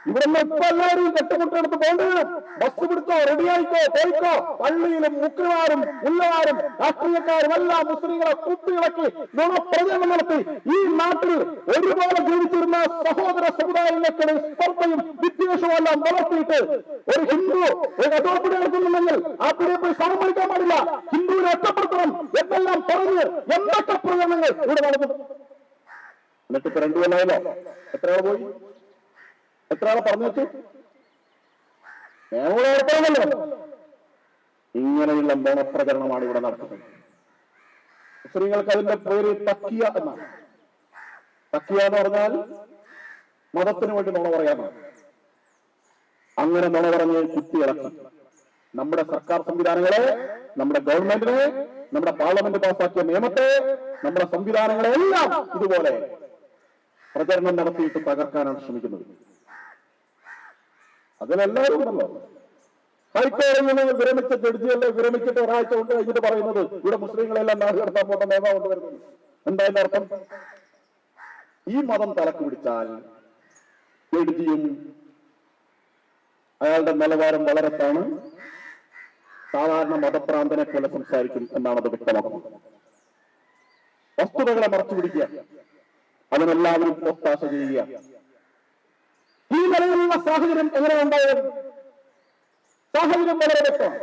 ഇവിടുന്ന് ഇപ്പൊ എല്ലാവരും കെട്ടുമുട്ടെടുത്ത് പോകേണ്ടത്. ബസ് പിടിച്ചോ, റെഡിയായിക്കോ, പോയിക്കോ. പള്ളിയിലും മുക്കുമാരും ഉള്ളവാരും രാഷ്ട്രീയക്കാരും എല്ലാം മുസ്ലിങ്ങളെ കുത്തിയിളക്കി നുണപ്രചരണം നടത്തി ഈ നാട്ടിൽ ഒരുപോലെ ജീവിച്ചിരുന്ന സഹോദര സമുദായങ്ങൾക്കിടയിൽ സ്പർദ്ധയും വിദ്വേഷവും എല്ലാം വളർത്തിയിട്ട് ഒരു ഹിന്ദു ഒരു അതോർപ്പിടി നടത്തുന്നുണ്ടെങ്കിൽ ആ പിടിയെ പോയി സമം വിളിക്കാൻ പാടില്ല, ഹിന്ദുവിനെ ഒറ്റപ്പെടുത്തണം എന്നെല്ലാം പറഞ്ഞ് എന്തൊക്കെ പ്രചരണങ്ങൾ ഇവിടെ നടന്നു. എന്നിട്ട് ഇപ്പൊ 2 കൊല്ലമായല്ലോ. എത്ര ആൾ പോയി? എത്ര ആളെ പറഞ്ഞു വെച്ചു? ഞങ്ങളോർപ്പമല്ലോ. ഇങ്ങനെയുള്ള നുണപ്രചരണമാണ് ഇവിടെ നടക്കുന്നത്. മുസ്ലിങ്ങൾക്ക് അതിന്റെ പേര് തക്കിയ എന്നാണ്. തക്കിയ എന്ന് പറഞ്ഞാൽ മതത്തിന് വേണ്ടി നുണ പറയാനാണ്. അങ്ങനെ നുണ പറഞ്ഞ് കുത്തിയിളക്കി നമ്മുടെ സർക്കാർ സംവിധാനങ്ങളെ, നമ്മുടെ ഗവൺമെന്റിനെ, നമ്മുടെ പാർലമെന്റ് പാസാക്കിയ നിയമത്തെ, നമ്മുടെ സംവിധാനങ്ങളെ എല്ലാം ഇതുപോലെ പ്രചരണം നടത്തിയിട്ട് തകർക്കാനാണ് ശ്രമിക്കുന്നത്. അതിലെല്ലാവരും ഉണ്ടല്ലോ. ഹൈക്കോടതിയിൽ നിന്ന് വിരമിച്ച ജഡ്ജിയല്ലേ വിരമിച്ചിട്ട് ഒരാഴ്ച കൊണ്ട് കഴിഞ്ഞിട്ട് പറയുന്നത് ഇവിടെ മുസ്ലിങ്ങളെല്ലാം നാട് കടത്താൻ പോട്ട നിയമം കൊണ്ടുവരുന്നത്. എന്താ അതിന്റെ അർത്ഥം? ഈ മതം തലക്ക് പിടിച്ചാൽ ജഡ്ജിയും അയാളുടെ നിലവാരം വളരെ താണ്, സാധാരണ മതപ്രാന്തനെ പോലെ സംസാരിക്കും എന്നാണ് അത് വ്യക്തമാക്കുന്നത്. വസ്തുതകളെ മറച്ചു പിടിക്കുക, അതിനെല്ലാവരും ഒത്താശ ചെയ്യുക. ഈ നിലയിലുള്ള സാഹചര്യം എങ്ങനെ ഉണ്ടായത്? സാഹചര്യം വളരെ വ്യക്തമാണ്.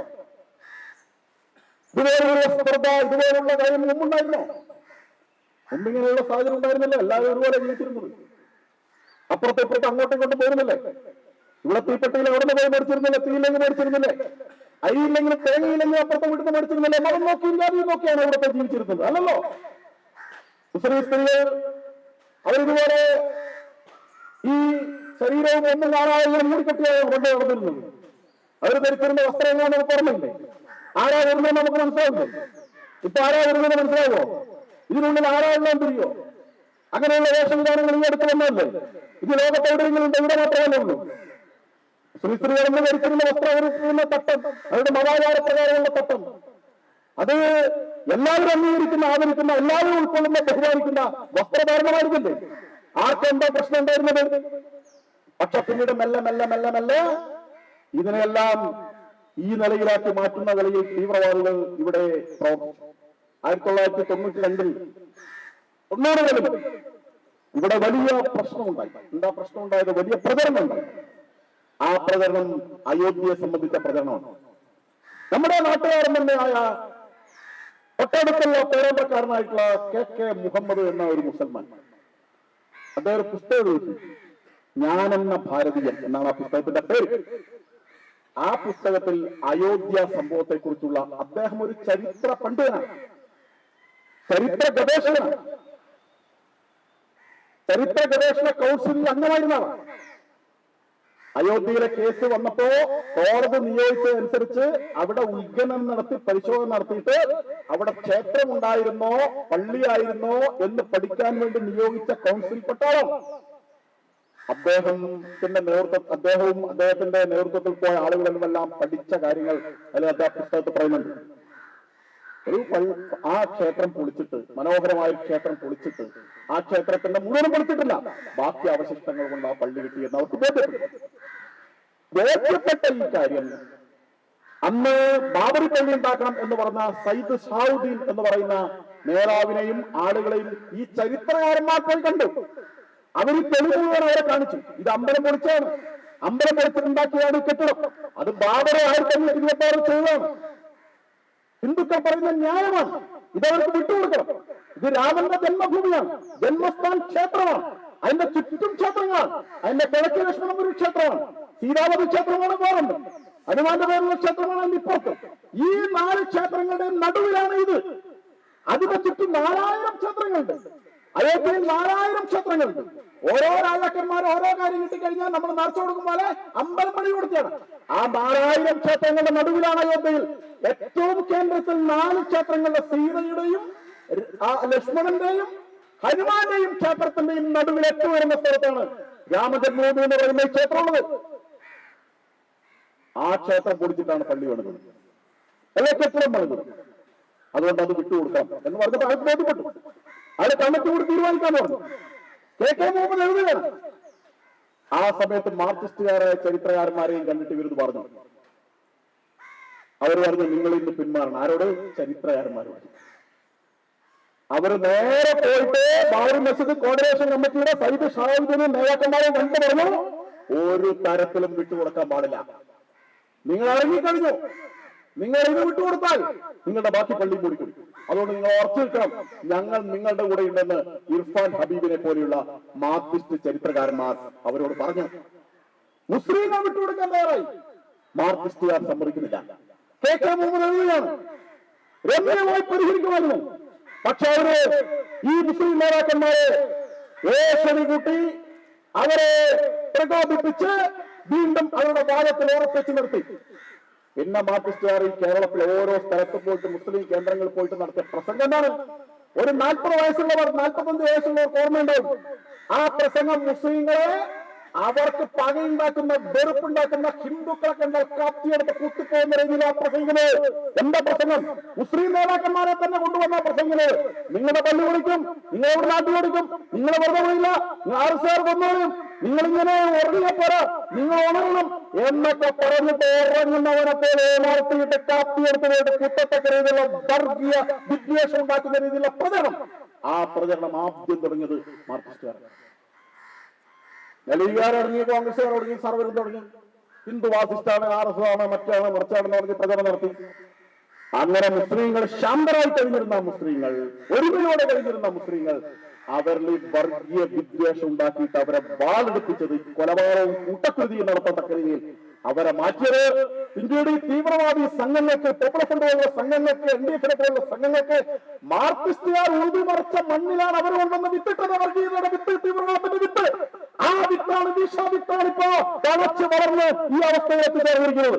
ഇതുപോലുള്ള സ്പർദ്ധ, ഇതുപോലുള്ള കാര്യം മുമ്പുണ്ടായിരുന്നോ? മുമ്പിങ്ങനെയുള്ള സാഹചര്യം ഉണ്ടായിരുന്നില്ല. എല്ലാവരും ഒരുപോലെ ജീവിച്ചിരുന്നത്. അപ്പുറത്തെ ഇപ്പുറത്ത് അങ്ങോട്ടും ഇങ്ങോട്ടും പോയിരുന്നില്ലേ? ഇവിടെ തീപ്പെട്ടിയിൽ എവിടെ നിന്ന് പോയി മേടിച്ചിരുന്നില്ലേ? തീയില്ലെങ്കിൽ മേടിച്ചിരുന്നില്ലേ? അരിയില്ലെങ്കിലും തേങ്ങയില്ലെങ്കിലും അപ്പുറത്തെ വീട്ടിൽ നിന്ന് മേടിച്ചിരുന്നില്ലേ? മതം നോക്കിയും ജാതി നോക്കിയാണ് ഇവിടുത്തെ ജീവിച്ചിരുന്നത്, അല്ലല്ലോ. മുസ്ലിം സ്ത്രീകൾ അവരിതുപോലെ ഈ ശരീരവും ഒന്നും കാണാതെ മൂടിക്കെട്ടിയാണ് കൊണ്ട് നടന്നിരുന്നത്. അവർ ധരിച്ചിരുന്ന വസ്ത്രങ്ങൾ നമുക്ക് ഓർമ്മയില്ലേ? ആരാ വരുന്നത് നമുക്ക് മനസ്സിലാവില്ലേ? ഇപ്പൊ ആരാ വരുന്നത് മനസ്സിലാവോ? ഇതിനുള്ളിൽ ആരാണെല്ലാം തിരിയോ? അങ്ങനെയുള്ള വേഷവിധാനങ്ങൾ ഈ അടുത്ത് വന്നതല്ലേ? ഇത് ലോകത്ത് എവിടെയെങ്കിലും ഉണ്ട്? ഇവിടെ മാത്രമല്ലേ ഉള്ളൂ. സ്ത്രീകൾ എന്ന് ധരിച്ചിരുന്ന വസ്ത്രധരിച്ചിരുന്ന തട്ടം, അവരുടെ മതാചാര പ്രകാരമുള്ള തട്ടം, അത് എല്ലാവരും അംഗീകരിക്കുന്ന, ആദരിക്കുന്ന, എല്ലാവരും ഉൾക്കൊള്ളുന്ന, ബഹുമാനിക്കുന്ന വസ്ത്രധാരണമായിരുന്നില്ലേ? ആർക്കെന്താ പ്രശ്നം ഉണ്ടായിരുന്നത്? പക്ഷെ പിന്നീട് മെല്ലെ മെല്ലെ മെല്ലെ മെല്ലെ ഇതിനെല്ലാം ഈ നിലയിലാക്കി മാറ്റുന്ന നിലയിൽ തീവ്രവാദികൾ ഇവിടെ പ്രവർത്തിച്ചു. 1992 90-കളിൽ ഇവിടെ വലിയ പ്രശ്നമുണ്ടായി. എന്താ പ്രശ്നം ഉണ്ടായത്? വലിയ പ്രചരണം ഉണ്ടായി. ആ പ്രചരണം അയോധ്യയെ സംബന്ധിച്ച പ്രചരണമാണ്. നമ്മുടെ നാട്ടുകാരൻ തന്നെയായ തൊട്ടടുത്തുള്ള പേരമ്പക്കാരനായിട്ടുള്ള KK മുഹമ്മദ് എന്ന ഒരു മുസൽമാൻ, അദ്ദേഹം ഒരു പുസ്തകം എഴുതി. ഞാനെന്ന ഭാരതീയൻ എന്നാണ് ആ പുസ്തകത്തിന്റെ പേര്. ആ പുസ്തകത്തിൽ അയോധ്യ സംഭവത്തെ കുറിച്ചുള്ള അദ്ദേഹം ഒരു ചരിത്ര പണ്ഡിതനാണ്, ചരിത്ര ഗവേഷകനാണ്, ചരിത്ര ഗവേഷണ കൗൺസിലിൽ അംഗമായിരുന്നതാണ്. അയോധ്യയിലെ കേസ് വന്നപ്പോ കോടതി നിയോഗിച്ചതനുസരിച്ച് അവിടെ ഉദ്ഖനനം നടത്തി പരിശോധന നടത്തിയിട്ട് അവിടെ ക്ഷേത്രം ഉണ്ടായിരുന്നോ പള്ളിയായിരുന്നോ എന്ന് പഠിക്കാൻ വേണ്ടി നിയോഗിച്ച കൗൺസിൽപ്പെട്ടാണ്. അദ്ദേഹവും അദ്ദേഹത്തിന്റെ നേതൃത്വത്തിൽ പോയ ആളുകളെല്ലാം പഠിച്ച കാര്യങ്ങൾ അല്ലെങ്കിൽ പുസ്തകത്തിൽ പറയുന്നുണ്ട്. ആ ക്ഷേത്രം പൊളിച്ചിട്ട്, മനോഹരമായ ക്ഷേത്രം പൊളിച്ചിട്ട്, ആ ക്ഷേത്രത്തിന്റെ മുഴുവൻ പൊളിച്ചിട്ടില്ല, ബാക്കി അവശിഷ്ടങ്ങൾ കൊണ്ട് ആ പള്ളി കിട്ടിയെന്ന് അവർക്ക് ബോധ്യപ്പെട്ട ഈ കാര്യം അന്ന് ബാബറി പള്ളി ഉണ്ടാക്കണം എന്ന് പറഞ്ഞ സയ്യിദ് ഷാഹുദ്ദീൻ എന്ന് പറയുന്ന നേതാവിനെയും ആളുകളെയും ഈ ചരിത്രകാരന്മാർ പോയി കണ്ടു. അവർ തെളിവുകൾ അവരെ കാണിച്ചു. ഇത് അമ്പലം പൊളിച്ചാണ്, അമ്പലം പൊളിച്ചിട്ടുണ്ടാക്കിയാണ് ഈ കെട്ടിടം, അത് ബാബറെ 1926 ചെയ്തതാണ്. ഹിന്ദുക്കൾ പറയുന്ന ന്യായമാണ്, ഇതവർക്ക് വിട്ടുകൊടുക്കണം. ഇത് രാമന്റെ ജന്മഭൂമിയാണ്, ജന്മസ്ഥാൻ ക്ഷേത്രമാണ്, അതിന്റെ ചുറ്റും ക്ഷേത്രങ്ങളാണ്. അതിന്റെ കിഴക്ക് ലക്ഷ്മണപുരി ക്ഷേത്രമാണ്, സീതാപതി ക്ഷേത്രമാണ് വേറുണ്ട്, ഹനുമാന്റെ പേരുള്ള ക്ഷേത്രമാണ് അതിന്റെ ഇപ്പുറത്ത്. ഈ 4 ക്ഷേത്രങ്ങളുടെ നടുവിലാണ് ഇത്. അതിന്റെ ചുറ്റും 4000 ക്ഷേത്രങ്ങളുണ്ട്. അയോധ്യയിൽ 4000 ക്ഷേത്രങ്ങളുണ്ട്. ഓരോ രാജാക്കന്മാർ ഓരോ കാര്യം കിട്ടിക്കഴിഞ്ഞാൽ നമ്മൾ നേർച്ച കൊടുക്കും പോലെ അമ്പലം പണി കൊടുക്കുകയാണ്. ആ 4000 ക്ഷേത്രങ്ങളുടെ നടുവിലാണ് അയോധ്യയിൽ ഏറ്റവും കേന്ദ്രത്തിൽ 4 ക്ഷേത്രങ്ങളുടെ സീതയുടെയും ലക്ഷ്മണന്റെയും ഹനുമാന്റെയും ക്ഷേത്രത്തിന്റെയും നടുവിൽ ഏറ്റവും വരുന്ന സ്ഥലത്താണ് രാമജന്മഭൂമി എന്ന് പറയുന്ന ക്ഷേത്രമുള്ളത്. ആ ക്ഷേത്രം പൊടിച്ചിട്ടാണ് പള്ളി പണിതത്, അല്ലെ കെട്ടിടം പണിതത്. അതുകൊണ്ട് അത് വിട്ടുകൊടുക്കാം എന്ന് പറഞ്ഞപ്പോൾ അയാൾക്ക് ബോധ്യപ്പെട്ടു. അയാൾ കമ്മിറ്റി കൂടി തീരുമാനിക്കാൻ പറഞ്ഞു. KK മുഹമ്മദ് എഴുതുകയാണ്. ആ സമയത്ത് മാർക്സിസ്റ്റുകാരായ ചരിത്രകാരന്മാരെയും കണ്ടിട്ട് ഇവരിത് പറഞ്ഞു. അവർ പറഞ്ഞു, നിങ്ങൾ ഇന്ന് പിന്മാറണം. ആരോട്? ചരിത്രകാരന്മാരോട്. അവർ നേരെ പോയിട്ട് ബാബറി മസ്ജിദ് കോർഡിനേഷൻ കമ്മിറ്റിയുടെ സയ്യിദ് ഷാഹുദ്ദീനും നേതാക്കന്മാരെയും കണ്ടു പറഞ്ഞു, ഒരു തരത്തിലും വിട്ടുകൊടുക്കാൻ പാടില്ല. നിങ്ങൾ ഇറങ്ങിക്കഴിഞ്ഞു, നിങ്ങൾ ഇത് വിട്ടുകൊടുത്താൽ നിങ്ങളുടെ ബാക്കി പള്ളി മൂടിക്കൊടുക്കും. അതുകൊണ്ട് നിങ്ങൾ ഉറച്ചു നിൽക്കണം, ഞങ്ങൾ നിങ്ങളുടെ കൂടെ ഉണ്ടെന്ന് ഇർഫാൻ ഹബീബിനെ പോലെയുള്ള മാർക്സിസ്റ്റ് ചരിത്രകാരന്മാർ അവരോട് പറഞ്ഞു. മുസ്ലിങ്ങൾ വിട്ടുകൊടുക്കാൻ തയ്യാറായി, മാർക്സിസ്റ്റുകാർ സമ്മതിക്കുന്നില്ല. KK മുഹമ്മദ് എഴുതുകയാണ്, രമ്യമായി പരിഹരിക്കുമായിരുന്നു. പക്ഷെ അവര് ഈ മുസ്ലിം നേതാക്കന്മാരെ ഏഷണി കൂട്ടി അവരെ പ്രകോപിപ്പിച്ച് വീണ്ടും അവരുടെ വാദത്തിൽ ഉറപ്പിച്ചു നിർത്തി. പിന്നെ മാർക്സിസ്റ്റുകാർ ഈ കേരളത്തിലെ ഓരോ സ്ഥലത്തും പോയിട്ട് മുസ്ലിം കേന്ദ്രങ്ങളിൽ പോയിട്ട് നടത്തിയ പ്രസംഗം എന്താണ്? ഒരു 40 വയസ്സുള്ളവർ 45 വയസ്സുള്ളവർക്ക് ഓർമ്മയുണ്ടാവും. ആ പ്രസംഗം മുസ്ലിങ്ങളെ അവർക്ക് പകയുണ്ടാക്കുന്ന വെറുപ്പുണ്ടാക്കുന്ന ഹിന്ദുക്കളെ കണ്ടാൽ കാത്തിയെടുത്ത് കുത്തിപ്പോകുന്ന രീതിയിൽ ആ പ്രസംഗിക്കുന്നത്. എന്താ പ്രസംഗം? മുസ്ലിം നേതാക്കന്മാരെ തന്നെ കൊണ്ടുവന്ന പ്രസംഗിക്കുന്നത്. നിങ്ങളുടെ പള്ളി വിളിക്കും, നിങ്ങളെവിടെ നാട്ടിൽ കൊടുക്കും, നിങ്ങളെ വെറുതെ വിളില്ല, ആർസാർ കൊന്നോളും, നിങ്ങളിങ്ങനെ ഉറങ്ങിയപ്പോരാ, നിങ്ങൾ ഉണരണം എന്നൊക്കെ പറഞ്ഞിട്ട് ഉറങ്ങുന്നവരെ പോലെ നടത്തിയിട്ട് കാത്തിയെടുത്തതായിട്ട് കുത്തത്തക്ക രീതിയിലുള്ള വർഗീയ വിദ്വേഷം ഉണ്ടാക്കുന്ന രീതിയിലുള്ള പ്രചരണം. ആ പ്രചരണം ആദ്യം തുടങ്ങിയത് മാർക്സിസ്റ്റുകാരാണ്. ലീഗുകാർ തുടങ്ങി, കോൺഗ്രസ്സുകാർ തുടങ്ങി, സർവരും തുടങ്ങി. ഹിന്ദു വാസിസ്റ്റാണ്, RS ആണ്, മറ്റാണ്, മറിച്ചാണെന്ന് പറഞ്ഞ് പ്രചരണം നടത്തി. അങ്ങനെ മുസ്ലിങ്ങൾ ശാന്തരായി കഴിഞ്ഞിരുന്ന മുസ്ലിങ്ങൾ, ഒരുമയോടെ കഴിഞ്ഞിരുന്ന മുസ്ലിങ്ങൾ അവരിൽ വർഗീയ വിദ്വേഷം ഉണ്ടാക്കിയിട്ട് അവരെ വാളെടുപ്പിച്ചത്, കൊലപാതകവും കൂട്ടക്കുരുതിയും നടത്തത്തക്ക രീതിയിൽ അവരെ മാറ്റിയത് ഇന്ത്യയുടെ തീവ്രവാദി സംഘങ്ങൾക്ക്, പോപ്പുലർ ഫ്രണ്ട് പോലുള്ള സംഘങ്ങൾക്ക്, NDF പോലുള്ള സംഘങ്ങൾക്ക് മാർക്സിസ്റ്റുകാർ ഉൾമറിച്ച മണ്ണിലാണ് അവർ കൊണ്ടുവന്ന് വിത്തിട്ടത്. വർഗീയതയുടെ വിത്ത്, തീവ്രവാദത്തിന്റെ വിത്ത്. ആ വിത്താണ് വിഷവിത്താണ് ഇപ്പോ തളച്ച് വളർന്ന് ഈ അവസ്ഥയിലേക്ക് ചേർന്നിരിക്കുന്നത്.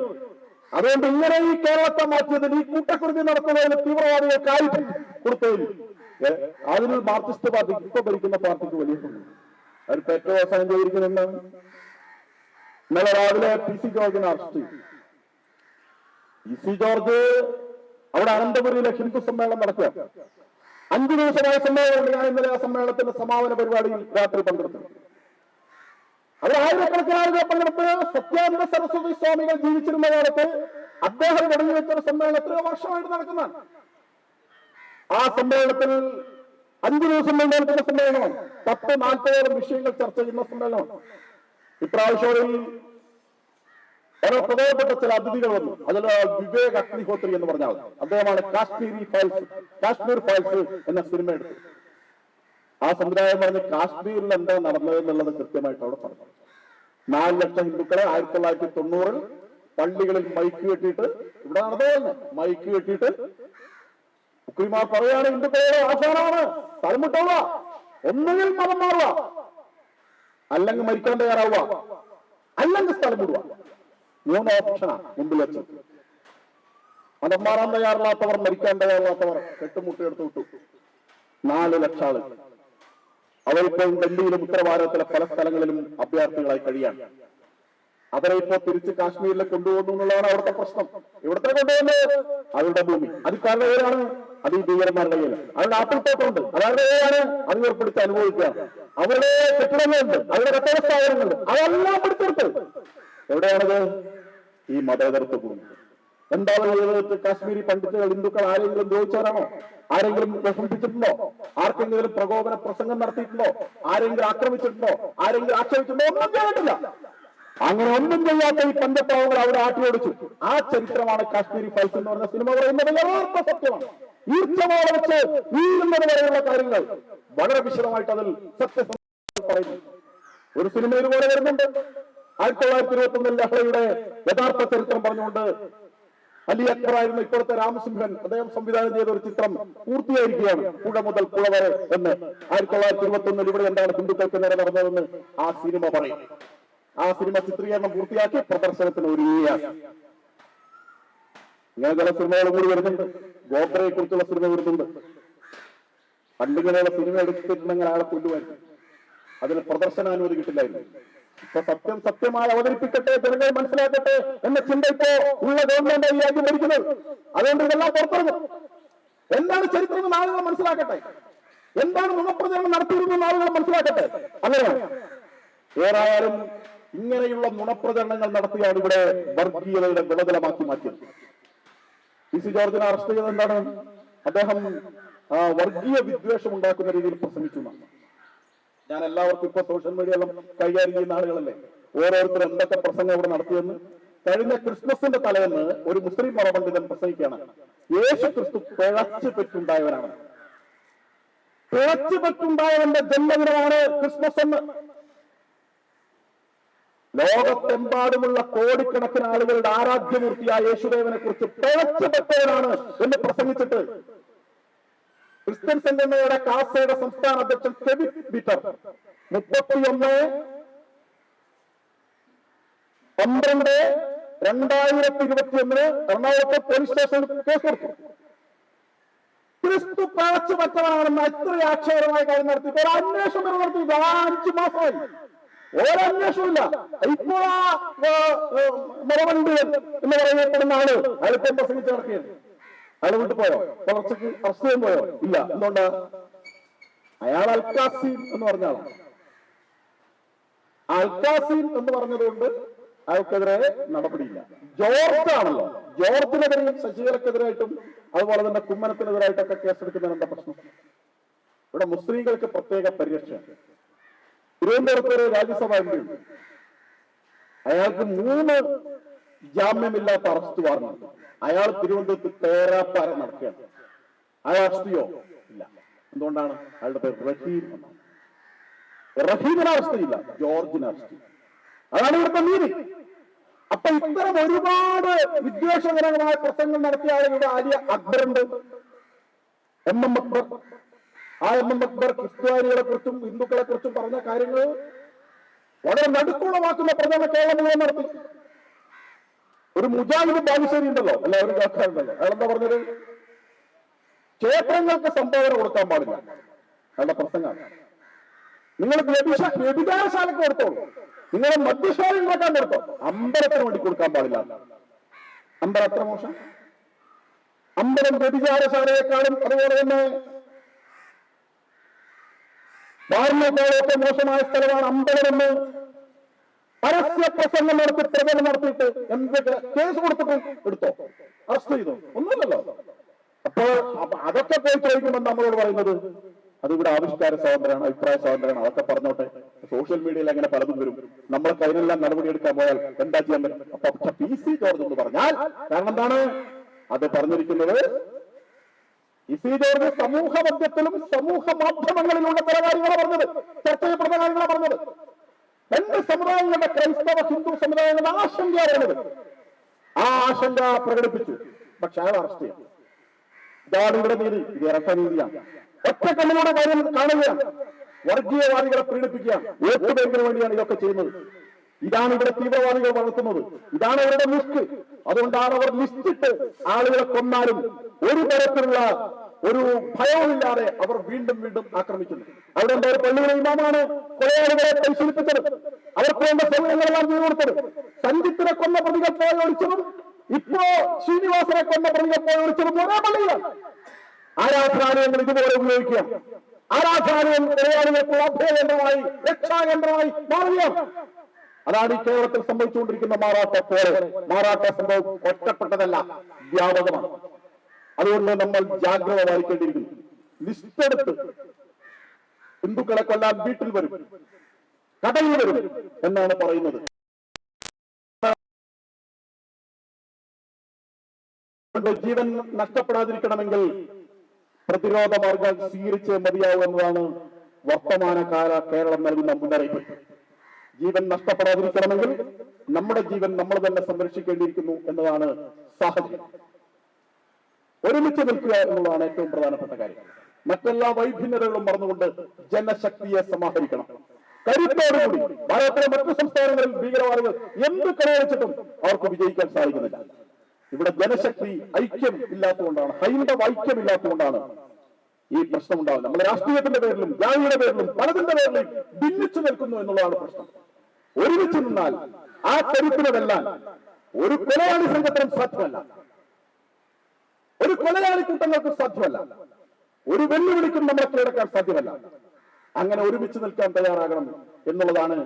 അതുകൊണ്ട് ഇങ്ങനെ ഈ കേരളത്തെ മാറ്റിയതിൽ, ഈ കൂട്ടക്കുരുതി നടത്തുന്നതിന്, തീവ്രവാദികൾക്ക് ആയുധം കൊടുത്തതിൽ അതിന് മാർക്സിസ്റ്റ് പാർട്ടിക്ക്, ഇപ്പൊ ഭരിക്കുന്ന പാർട്ടിക്ക് വലിയ അവർക്ക് ഏറ്റവും അവസാനം ചെയ്തിരിക്കുന്ന ഇന്നലെ രാവിലെ PC ജോർജിനെ അറസ്റ്റ് ചെയ്തു. PC ജോർജ് അവിടെ അനന്തപുരിയിലെ ഹിന്ദു സമ്മേളനം നടക്കുക. 5 ദിവസമായ സമ്മേളനം. ഞാൻ ഇന്നലെ ആ സമ്മേളനത്തിന്റെ സമാപന പരിപാടിയിൽ രാത്രി പങ്കെടുത്തു. അവർ ആയിരക്കണക്കിന് ആളുകൾ പങ്കെടുത്ത് സത്യാനന്ദ സരസ്വതി സ്വാമികൾ ജീവിച്ചിരുന്ന കാലത്ത് അദ്ദേഹം തുടങ്ങി വെച്ച സമ്മേളനം എത്രയോ വർഷമായിട്ട് നടക്കുന്നതാണ്. ആ സമ്മേളനത്തിൽ 5 ദിവസം നടക്കുന്ന സമ്മേളനമാണ്. 10-40 വിഷയങ്ങൾ ചർച്ച ചെയ്യുന്ന സമ്മേളനമാണ്. ഇപ്രാവശ്യം വളരെ പ്രധാനപ്പെട്ട ചില അതിഥികൾ വന്നു. അതിൽ വിവേക് അഗ്നിഹോത്രി എന്ന് പറഞ്ഞ ആൾ, അദ്ദേഹമാണ് കാശ്മീർ ഫയൽസ് എന്ന സിനിമ എടുത്തത്. ആ സമുദായം പറഞ്ഞ് കാശ്മീരിൽ എന്താ നടന്നത് എന്നുള്ളത് കൃത്യമായിട്ട് അവിടെ പറഞ്ഞു. 4 ലക്ഷം ഹിന്ദുക്കളെ 1990 പള്ളികളിൽ മൈക്ക് കെട്ടിയിട്ട്, ഇവിടെ നടന്നതന്നെ, മൈക്ക് കെട്ടിയിട്ട് മുക്രിമാർ പറയാണ് ഹിന്ദുക്കളുടെ ആചാരമാണ്, സ്ഥലമിട്ടുള്ള ഒന്നുകിൽ മതം മാറുക, അല്ലെങ്കിൽ മരിക്കാൻ തയ്യാറാവുക, അല്ലെങ്കിൽ സ്ഥലം വിടുക. 3 ഓപ്ഷനാണ് മുമ്പിൽ വെച്ചത്. മതം മാറാൻ തയ്യാറില്ലാത്തവർ, മരിക്കാൻ തയ്യാറില്ലാത്തവർ കെട്ടുമുട്ടിയെടുത്ത് വിട്ടു. 4 ലക്ഷം ആളുകൾ. അവരിപ്പോൾ ഡൽഹിയിലും ഉത്തരഭാരതത്തിലെ പല സ്ഥലങ്ങളിലും അഭയാർത്ഥികളായി കഴിയാണ്. അവരെ ഇപ്പോൾ തിരിച്ച് കാശ്മീരിലേക്ക് കൊണ്ടുപോകുന്നു എന്നുള്ളതാണ് അവിടുത്തെ പ്രശ്നം. ഇവിടുത്തെ കൊണ്ടുപോകുന്നത് അവരുടെ ഭൂമി. അത് കാരുടെ കയ്യിലാണ്, അത് ഈ ഭീകരന്മാരുടെ കയ്യിലാണ്. അവരുടെ ആപ്പിൾത്തോട്ടമുണ്ട്, അതാരുടെ കയ്യിലാണ്, അത് ഏർപ്പെടുത്തി അനുഭവിക്കുകയാണ്. അവരുടെ കെട്ടിടങ്ങളുണ്ട്, അവരുടെ കച്ചവട സ്ഥാപനങ്ങളുണ്ട്, അതെല്ലാം പിടിച്ചെടുത്ത് എവിടെയാണത്? ഈ മതേതരത്വ ഭൂമി. എന്താണ് ചെയ്തത്? കാശ്മീരി പണ്ഡിറ്റുകൾ ഹിന്ദുക്കൾ ആരെങ്കിലും ദ്രോഹിച്ചവരാണോ? ആരെങ്കിലും പ്രശംസിച്ചിട്ടുണ്ടോ? ആർക്കെങ്കിലും പ്രകോപന പ്രസംഗം നടത്തിയിട്ടുണ്ടോ? ആരെങ്കിലും ആക്രമിച്ചിട്ടുണ്ടോ? ആരെങ്കിലും ആക്ഷേപിച്ചിട്ടുണ്ടോ? ഒന്നും ചെയ്തിട്ടില്ല. അങ്ങനെ ഒന്നും ചെയ്യാത്ത ഈ പഞ്ചപാവങ്ങൾ അവിടെ ആട്ടിയോടിച്ചു. ആ ചരിത്രമാണ് കാശ്മീരി ഫയൽസ് എന്ന് പറഞ്ഞ സിനിമ പറയുന്നത്. യഥാർത്ഥ സത്യമാണ്. ഈർച്ചവാള വെച്ച് വീഴുന്നത് വരെയുള്ള കാര്യങ്ങൾ വളരെ വിശദമായിട്ട് അതിൽ സത്യസന്ധ പറയുന്നു. ഒരു സിനിമ ഇതുപോലെ വരുന്നുണ്ട്. 1921 ലഹളയുടെ യഥാർത്ഥ ചരിത്രം പറഞ്ഞുകൊണ്ട് അലി അക്ബർ ആയിരുന്നു ഇപ്പോഴത്തെ രാമസിംഹൻ, അദ്ദേഹം സംവിധാനം ചെയ്ത ഒരു ചിത്രം പൂർത്തിയായിരിക്കുകയാണ്. പുഴ മുതൽ പുഴ വരെ എന്ന്. 1921 ഇവിടെ എന്താണ് ഹിന്ദുക്കൾക്ക് നേരെ നടന്നതെന്ന് ആ സിനിമ പറയും. ആ സിനിമ ചിത്രീകരണം പൂർത്തിയാക്കി പ്രദർശനത്തിന് ഒരുങ്ങിയാണ്. ഇങ്ങനെ ചില സിനിമകളും കൂടി വരുന്നുണ്ട്. ഗോത്രയെ കുറിച്ചുള്ള സിനിമ വരുന്നുണ്ട്. പണ്ടിങ്ങനെയുള്ള സിനിമ എടുത്തിട്ടുണ്ടെങ്കിൽ അയാളെ കൊല്ലുമായിരുന്നു. അതിന് പ്രദർശനാനുമതി കിട്ടില്ലായിരുന്നു. ഇപ്പൊ സത്യം സത്യമായി അവതരിപ്പിക്കട്ടെ, ജനങ്ങൾ മനസ്സിലാക്കട്ടെ എന്ന ചിന്ത ഇപ്പോ ഉള്ള ഗവൺമെന്റ് ഈ രാജ്യം ഭരിക്കുന്നത്. അതുകൊണ്ട് ഇതെല്ലാം പുറത്തിറങ്ങും. എന്താണ് ചരിത്രം എന്ന് ആളുകൾ മനസ്സിലാക്കട്ടെ, എന്താണ് നുണപ്രചരണം നടത്തിയിരുന്ന ആളുകൾ മനസ്സിലാക്കട്ടെ. അങ്ങനെയാണ് ഏറായാലും ഇങ്ങനെയുള്ള നുണപ്രചരണങ്ങൾ നടത്തിയാണ് ഇവിടെ വർഗീയതയുടെ വിളതലമാക്കി മാറ്റിയത്. PC ജോർജിനെ അറസ്റ്റ് ചെയ്തത് എന്താണ്? അദ്ദേഹം വർഗീയ വിദ്വേഷം ഉണ്ടാക്കുന്ന രീതിയിൽ പ്രസംഗിച്ചു. ഞാൻ എല്ലാവർക്കും ഇപ്പൊ സോഷ്യൽ മീഡിയയിലും കൈകാര്യം ചെയ്യുന്ന ആളുകളല്ലേ, ഓരോരുത്തരും എന്തൊക്കെ പ്രസംഗം ഇവിടെ നടത്തിയെന്ന്. കഴിഞ്ഞ ക്രിസ്മസിന്റെ തലേന്ന് ഒരു മുസ്ലിം മതപണ്ഡിതൻ പ്രസംഗിക്കുകയാണ്, യേശു ക്രിസ്തു പിഴച്ചു പെറ്റുണ്ടായവനാണ്, പിഴച്ചു പെറ്റുണ്ടായവന്റെ ജന്മദിനമാണ് ക്രിസ്മസ് എന്ന്. ലോകത്തെമ്പാടുമുള്ള കോടിക്കണക്കിന് ആളുകളുടെ ആരാധ്യമൂർത്തിയായ യേശുദേവനെ കുറിച്ച് പിഴച്ചു പെട്ടവനാണ് എന്ന് പ്രസംഗിച്ചിട്ട് ക്രിസ്ത്യൻ സംഘടനയുടെ കാസയുടെ സംസ്ഥാന അധ്യക്ഷൻ കെവിൻ പീറ്റർ 31/12/2021 2021 എറണാകുളത്തെ പോലീസ് സ്റ്റേഷനിൽ കേസ് കൊടുത്തു. ക്രിസ്തു പഴച്ചു പറ്റവനാണെന്ന് എത്ര ആക്ഷേപകരമായ കാര്യം നടത്തി ഒരു അന്വേഷണം നടത്തി 5 മാസമായി ഒരന്വേഷണമില്ല. ഇപ്പോൾ ആ മറവണ്ടിയൻ എന്ന് പറയപ്പെടുന്ന ആള് അയാളിപ്പം പ്രസംഗിച്ച് നടക്കുകയാണ്. അയാൾ വിട്ടു പോയോ? വളർച്ചക്ക് അറസ്റ്റ് ചെയ്യാൻ പോയോ? ഇല്ല. എന്തുകൊണ്ടാ? അയാൾ അൽക്കാസീം എന്ന് പറഞ്ഞ ആളാണ്. അൽക്കാസീം എന്ന് പറഞ്ഞതുകൊണ്ട് അയാൾക്കെതിരെ നടപടിയില്ല. ജോർജ് ആണല്ലോ, ജോർജിനെതിരെയും ശശികലക്കെതിരായിട്ടും അതുപോലെ തന്നെ കുമ്മനത്തിനെതിരായിട്ടൊക്കെ കേസെടുക്കുന്നതിന് എന്താ പ്രശ്നം? ഇവിടെ മുസ്ലിങ്ങൾക്ക് പ്രത്യേക പരിരക്ഷ. തിരുവനന്തപുരത്ത് ഒരു രാജ്യസഭാ എം പി ഉണ്ട്, അയാൾക്ക് 3 ജാമ്യമില്ലാത്ത അറസ്റ്റ് വാറണ്ട്. അയാൾ തിരുവനന്തപുരത്ത് തേരാപ്പാര നടക്കുകയാണ്. അയാൾ അറസ്റ്റ് ചെയ്യോ? ഇല്ല. എന്തുകൊണ്ടാണ്? അയാളുടെ പേര് റഹീം. റഹീമിനെ അറസ്റ്റ് ചെയ്യില്ല, ജോർജിനെ അറസ്റ്റ് ചെയ്യും. അതാണ് ഇവിടുത്തെ നീതി. അപ്പൊ ഇത്തരം ഒരുപാട് വിദ്വേഷകരമായ പ്രസംഗം നടത്തിയ ആളുകളുടെ ആര്യ അക്ബറുണ്ട്, MM അക്ബർ. ആ MM അക്ബർ ക്രിസ്ത്യാനികളെ കുറിച്ചും ഹിന്ദുക്കളെ കുറിച്ചും പറഞ്ഞ കാര്യങ്ങൾ വളരെ നടുക്കുളമാക്കുന്ന പ്രചരണം കേരളം മുഴുവൻ നടത്തി. ഒരു മുജാഹിദ് ബാലുശ്ശേരി ഉണ്ടല്ലോ, എല്ലാവരും കേൾക്കാറുണ്ടല്ലോ. അയാളെന്താ പറഞ്ഞത്? ക്ഷേത്രങ്ങൾക്ക് സംഭാവന കൊടുക്കാൻ പാടില്ല. അയാളുടെ പ്രസംഗം. നിങ്ങൾ വ്യഭിചാരശാലക്ക് കൊടുത്തോളൂ, നിങ്ങളെ മദ്യശാല ഉണ്ടാക്കാൻ കൊടുത്തോ, അമ്പലത്തിന് വേണ്ടി കൊടുക്കാൻ പാടില്ല. അമ്പലം എത്ര മോശം! അമ്പലം വ്യഭിചാരശാലയെക്കാളും അതുപോലെ തന്നെ ബാറിനേക്കാളൊക്കെ മോശമായ സ്ഥലമാണ് അമ്പലമെന്ന് പരസ്യ പ്രസംഗം നടത്തി പ്രചരണം നടത്തിയിട്ട് എന്തൊക്കെ കേസ് കൊടുത്തിട്ട് എടുത്തോ, അറസ്റ്റ് ചെയ്തോ? ഒന്നുമില്ലല്ലോ. അപ്പോൾ അതൊക്കെ പോയി ചോദിക്കുമെന്ന് നമ്മളോട് പറയുന്നത് അതിവിടെ ആവിഷ്കാര സ്വാതന്ത്ര്യമാണ്, അഭിപ്രായ സ്വാതന്ത്ര്യമാണ്, അതൊക്കെ പറഞ്ഞോട്ടെ. സോഷ്യൽ മീഡിയയിൽ അങ്ങനെ പലതും വരും. നമ്മൾക്ക് അതിനെല്ലാം നടപടിയെടുക്കാൻ പോയാൽ എന്താ ചെയ്യാൻ പറ്റും? അപ്പൊ PC ജോർജ് എന്ന് പറഞ്ഞാൽ കാരണം എന്താണ്? അത് പറഞ്ഞിരിക്കുന്നത് PC ജോർജ് സമൂഹ മധ്യത്തിലും സമൂഹ മാധ്യമങ്ങളിലുള്ള പല കാര്യങ്ങളാണ് പറഞ്ഞത്, ചർച്ച ചെയ്യപ്പെടുന്ന കാര്യങ്ങളാണ് പറഞ്ഞത്. 2 സമുദായങ്ങളുടെ, ക്രൈസ്തവ ഹിന്ദു സമുദായങ്ങളുടെ ആശങ്കയാണ്. ആ ആശങ്ക പ്രകടിപ്പിച്ചു. പക്ഷെ അയാൾ അറസ്റ്റ് ചെയ്യും. ഇതാണ് ഇവിടെ നീതി. ഇത് ഇറക്ക നീതിയാണ്. ഒറ്റക്കണ്ണിലൂടെ കാര്യം കാണുകയാണ്. വർഗീയവാദികളെ പീഡിപ്പിക്കുക, വോട്ട് ബാങ്കിന് വേണ്ടിയാണ് ഇതൊക്കെ ചെയ്യുന്നത്. ഇതാണ് ഇവിടെ തീവ്രവാദികൾ വളർത്തുന്നത്. ഇതാണ് അവരുടെ ലിസ്റ്റ്. അതുകൊണ്ടാണ് അവർ ലിസ്റ്റിട്ട് ആളുകളെ കൊന്നാലും ഒരു തരത്തിലുള്ള ഒരു ഭയവുമില്ലാതെ അവർ വീണ്ടും വീണ്ടും ആക്രമിക്കുന്നു. അവിടെ എന്താ? ഒരു പള്ളിയിലെ ഇമാമാണ് കൊലയാളികളെ പരിശീലിപ്പിച്ചത്, അവർക്ക് വേണ്ട സൗകര്യങ്ങളെല്ലാം ചെയ്തു കൊടുത്തത്. സഞ്ജിത്തിനെ കൊന്ന പ്രതികൾ പോയി ഒളിച്ചതും ഇപ്പോ ശ്രീനിവാസനെ കൊന്ന പ്രതികൾ പോയി ഒളിച്ചതും ഒരേ പള്ളിയിലാണ്. ആരാധനാലയങ്ങൾ ഇതുപോലെ ഉപയോഗിക്കുക. ആരാധനാലയം കൊലയാളികൾക്കുള്ള അഭയകേന്ദ്രമായി, രക്ഷാകേന്ദ്രമായി മാറുകയാണ്. അതാണ് ഈ കേരളത്തിൽ സംഭവിച്ചുകൊണ്ടിരിക്കുന്ന മാറാട്ട പോലെ. മാറാട്ട സംഭവം ഒറ്റപ്പെട്ടതല്ല, വ്യാപകമാണ്. അതുകൊണ്ട് നമ്മൾ ജാഗ്രത പാലിക്കേണ്ടിയിരിക്കുന്നു. ലിസ്റ്റെടുത്ത് ഹിന്ദുക്കളെ കൊല്ലാൻ വീട്ടിൽ വരും, കടയിൽ വരും എന്നാണ് പറയുന്നത്. ജീവൻ നഷ്ടപ്പെടാതിരിക്കണമെങ്കിൽ പ്രതിരോധ മാർഗം സ്വീകരിച്ചേ മതിയാവൂ എന്നതാണ് വർത്തമാനകാല കേരളം നൽകുന്ന മുന്നറിയിപ്പ്. ജീവൻ നഷ്ടപ്പെടാതിരിക്കണമെങ്കിൽ നമ്മുടെ ജീവൻ നമ്മൾ തന്നെ സംരക്ഷിക്കേണ്ടിയിരിക്കുന്നു എന്നതാണ് സാഹചര്യം. ഒരുമിച്ച് നിൽക്കുക എന്നുള്ളതാണ് ഏറ്റവും പ്രധാനപ്പെട്ട കാര്യം. മറ്റെല്ലാ വൈഭിന്നതകളും മറന്നുകൊണ്ട് ജനശക്തിയെ സമാഹരിക്കണം. കരുത്തോടുകൂടി ഭാരതത്തിലെ മറ്റു സംസ്ഥാനങ്ങളിൽ ഭീകരവാദികൾ എന്ത് കരയടിച്ചിട്ടും അവർക്ക് വിജയിക്കാൻ സാധിക്കുന്നില്ല. ഇവിടെ ജനശക്തി ഐക്യം ഇല്ലാത്തതുകൊണ്ടാണ്, ഹൈന്ദവ ഐക്യം ഇല്ലാത്തതുകൊണ്ടാണ് ഈ പ്രശ്നം ഉണ്ടാകുന്നത്. നമ്മുടെ രാഷ്ട്രീയത്തിന്റെ പേരിലും ജാതിയുടെ പേരിലും പലതിന്റെ പേരിലും ഭിന്നിച്ചു നിൽക്കുന്നു എന്നുള്ളതാണ് പ്രശ്നം. ഒരുമിച്ച് നിന്നാൽ ആ കരുത്തിനെ വെല്ലാൻ ഒരു കൊലയാളി സംഘത്തിനും സാധ്യമല്ല, ഒരു കൊലയാളി കൂട്ടങ്ങൾക്ക് സാധ്യമല്ല, ഒരു വെല്ലുവിളിക്കും നമ്മളെ കീഴടക്കാൻ സാധ്യമല്ല. അങ്ങനെ ഒരുമിച്ച് നിൽക്കാൻ തയ്യാറാകണം എന്നുള്ളതാണ്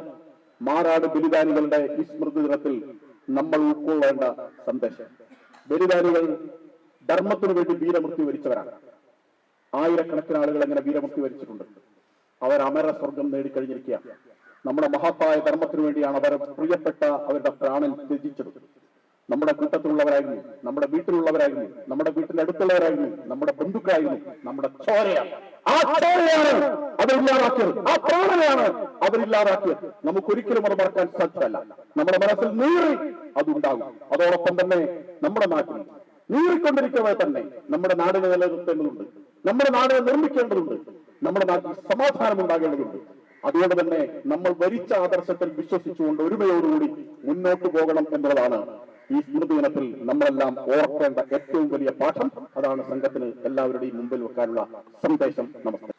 മാറാട് ബലിദാനികളുടെ ഈ സ്മൃതി ദിനത്തിൽ നമ്മൾ ഉൾക്കൊള്ളേണ്ട സന്ദേശം. ബലിദാനികൾ ധർമ്മത്തിനു വേണ്ടി വീരമൃത്യു വരിച്ചവരാണ്. ആയിരക്കണക്കിന് ആളുകൾ അങ്ങനെ വീരമൃത്യു വരിച്ചിട്ടുണ്ട്. അവർ അമര സ്വർഗം നേടിക്കഴിഞ്ഞിരിക്കുക. നമ്മുടെ മഹത്തായ ധർമ്മത്തിനു വേണ്ടിയാണ് അവർ പ്രിയപ്പെട്ട അവരുടെ പ്രാണൻ ത്യജിച്ചത്. നമ്മുടെ കൂട്ടത്തിലുള്ളവരായിരുന്നു, നമ്മുടെ വീട്ടിലുള്ളവരായിരുന്നു, നമ്മുടെ വീട്ടിന്റെ അടുത്തുള്ളവരായിരുന്നു, നമ്മുടെ ബന്ധുക്കളായിരുന്നു, നമ്മുടെ ചോരയാണ്. ആ ചോരയാണ് അവരില്ലാതാക്കിയത്, ആ പ്രാണനെയാണ് അവരില്ലാതാക്കിയത്. നമുക്കൊരിക്കലും അത് മറക്കാൻ സാധ്യമല്ല. നമ്മുടെ മനസ്സിൽ നീറി അതുണ്ടാകും. അതോടൊപ്പം തന്നെ നമ്മുടെ നാട്ടിൽ നീറിക്കൊണ്ടിരിക്കവേ തന്നെ നമ്മുടെ നാടിനെ നിലനിർത്തേണ്ടതുണ്ട്, നമ്മുടെ നാടിനെ നിർമ്മിക്കേണ്ടതുണ്ട്, നമ്മുടെ നാട്ടിൽ സമാധാനം ഉണ്ടാകേണ്ടതുണ്ട്. അതുകൊണ്ട് തന്നെ നമ്മൾ വരിച്ച ആദർശത്തിൽ വിശ്വസിച്ചുകൊണ്ട് ഒരുമയോടുകൂടി മുന്നോട്ട് പോകണം എന്നുള്ളതാണ് ഈ സ്മൃതി ദിനത്തിൽ നമ്മളെല്ലാം ഓർക്കേണ്ട ഏറ്റവും വലിയ പാഠം അതാണ് സംഘത്തിന് എല്ലാവരുടെയും മുമ്പിൽ വെക്കാനുള്ള സന്ദേശം. നമസ്കാരം.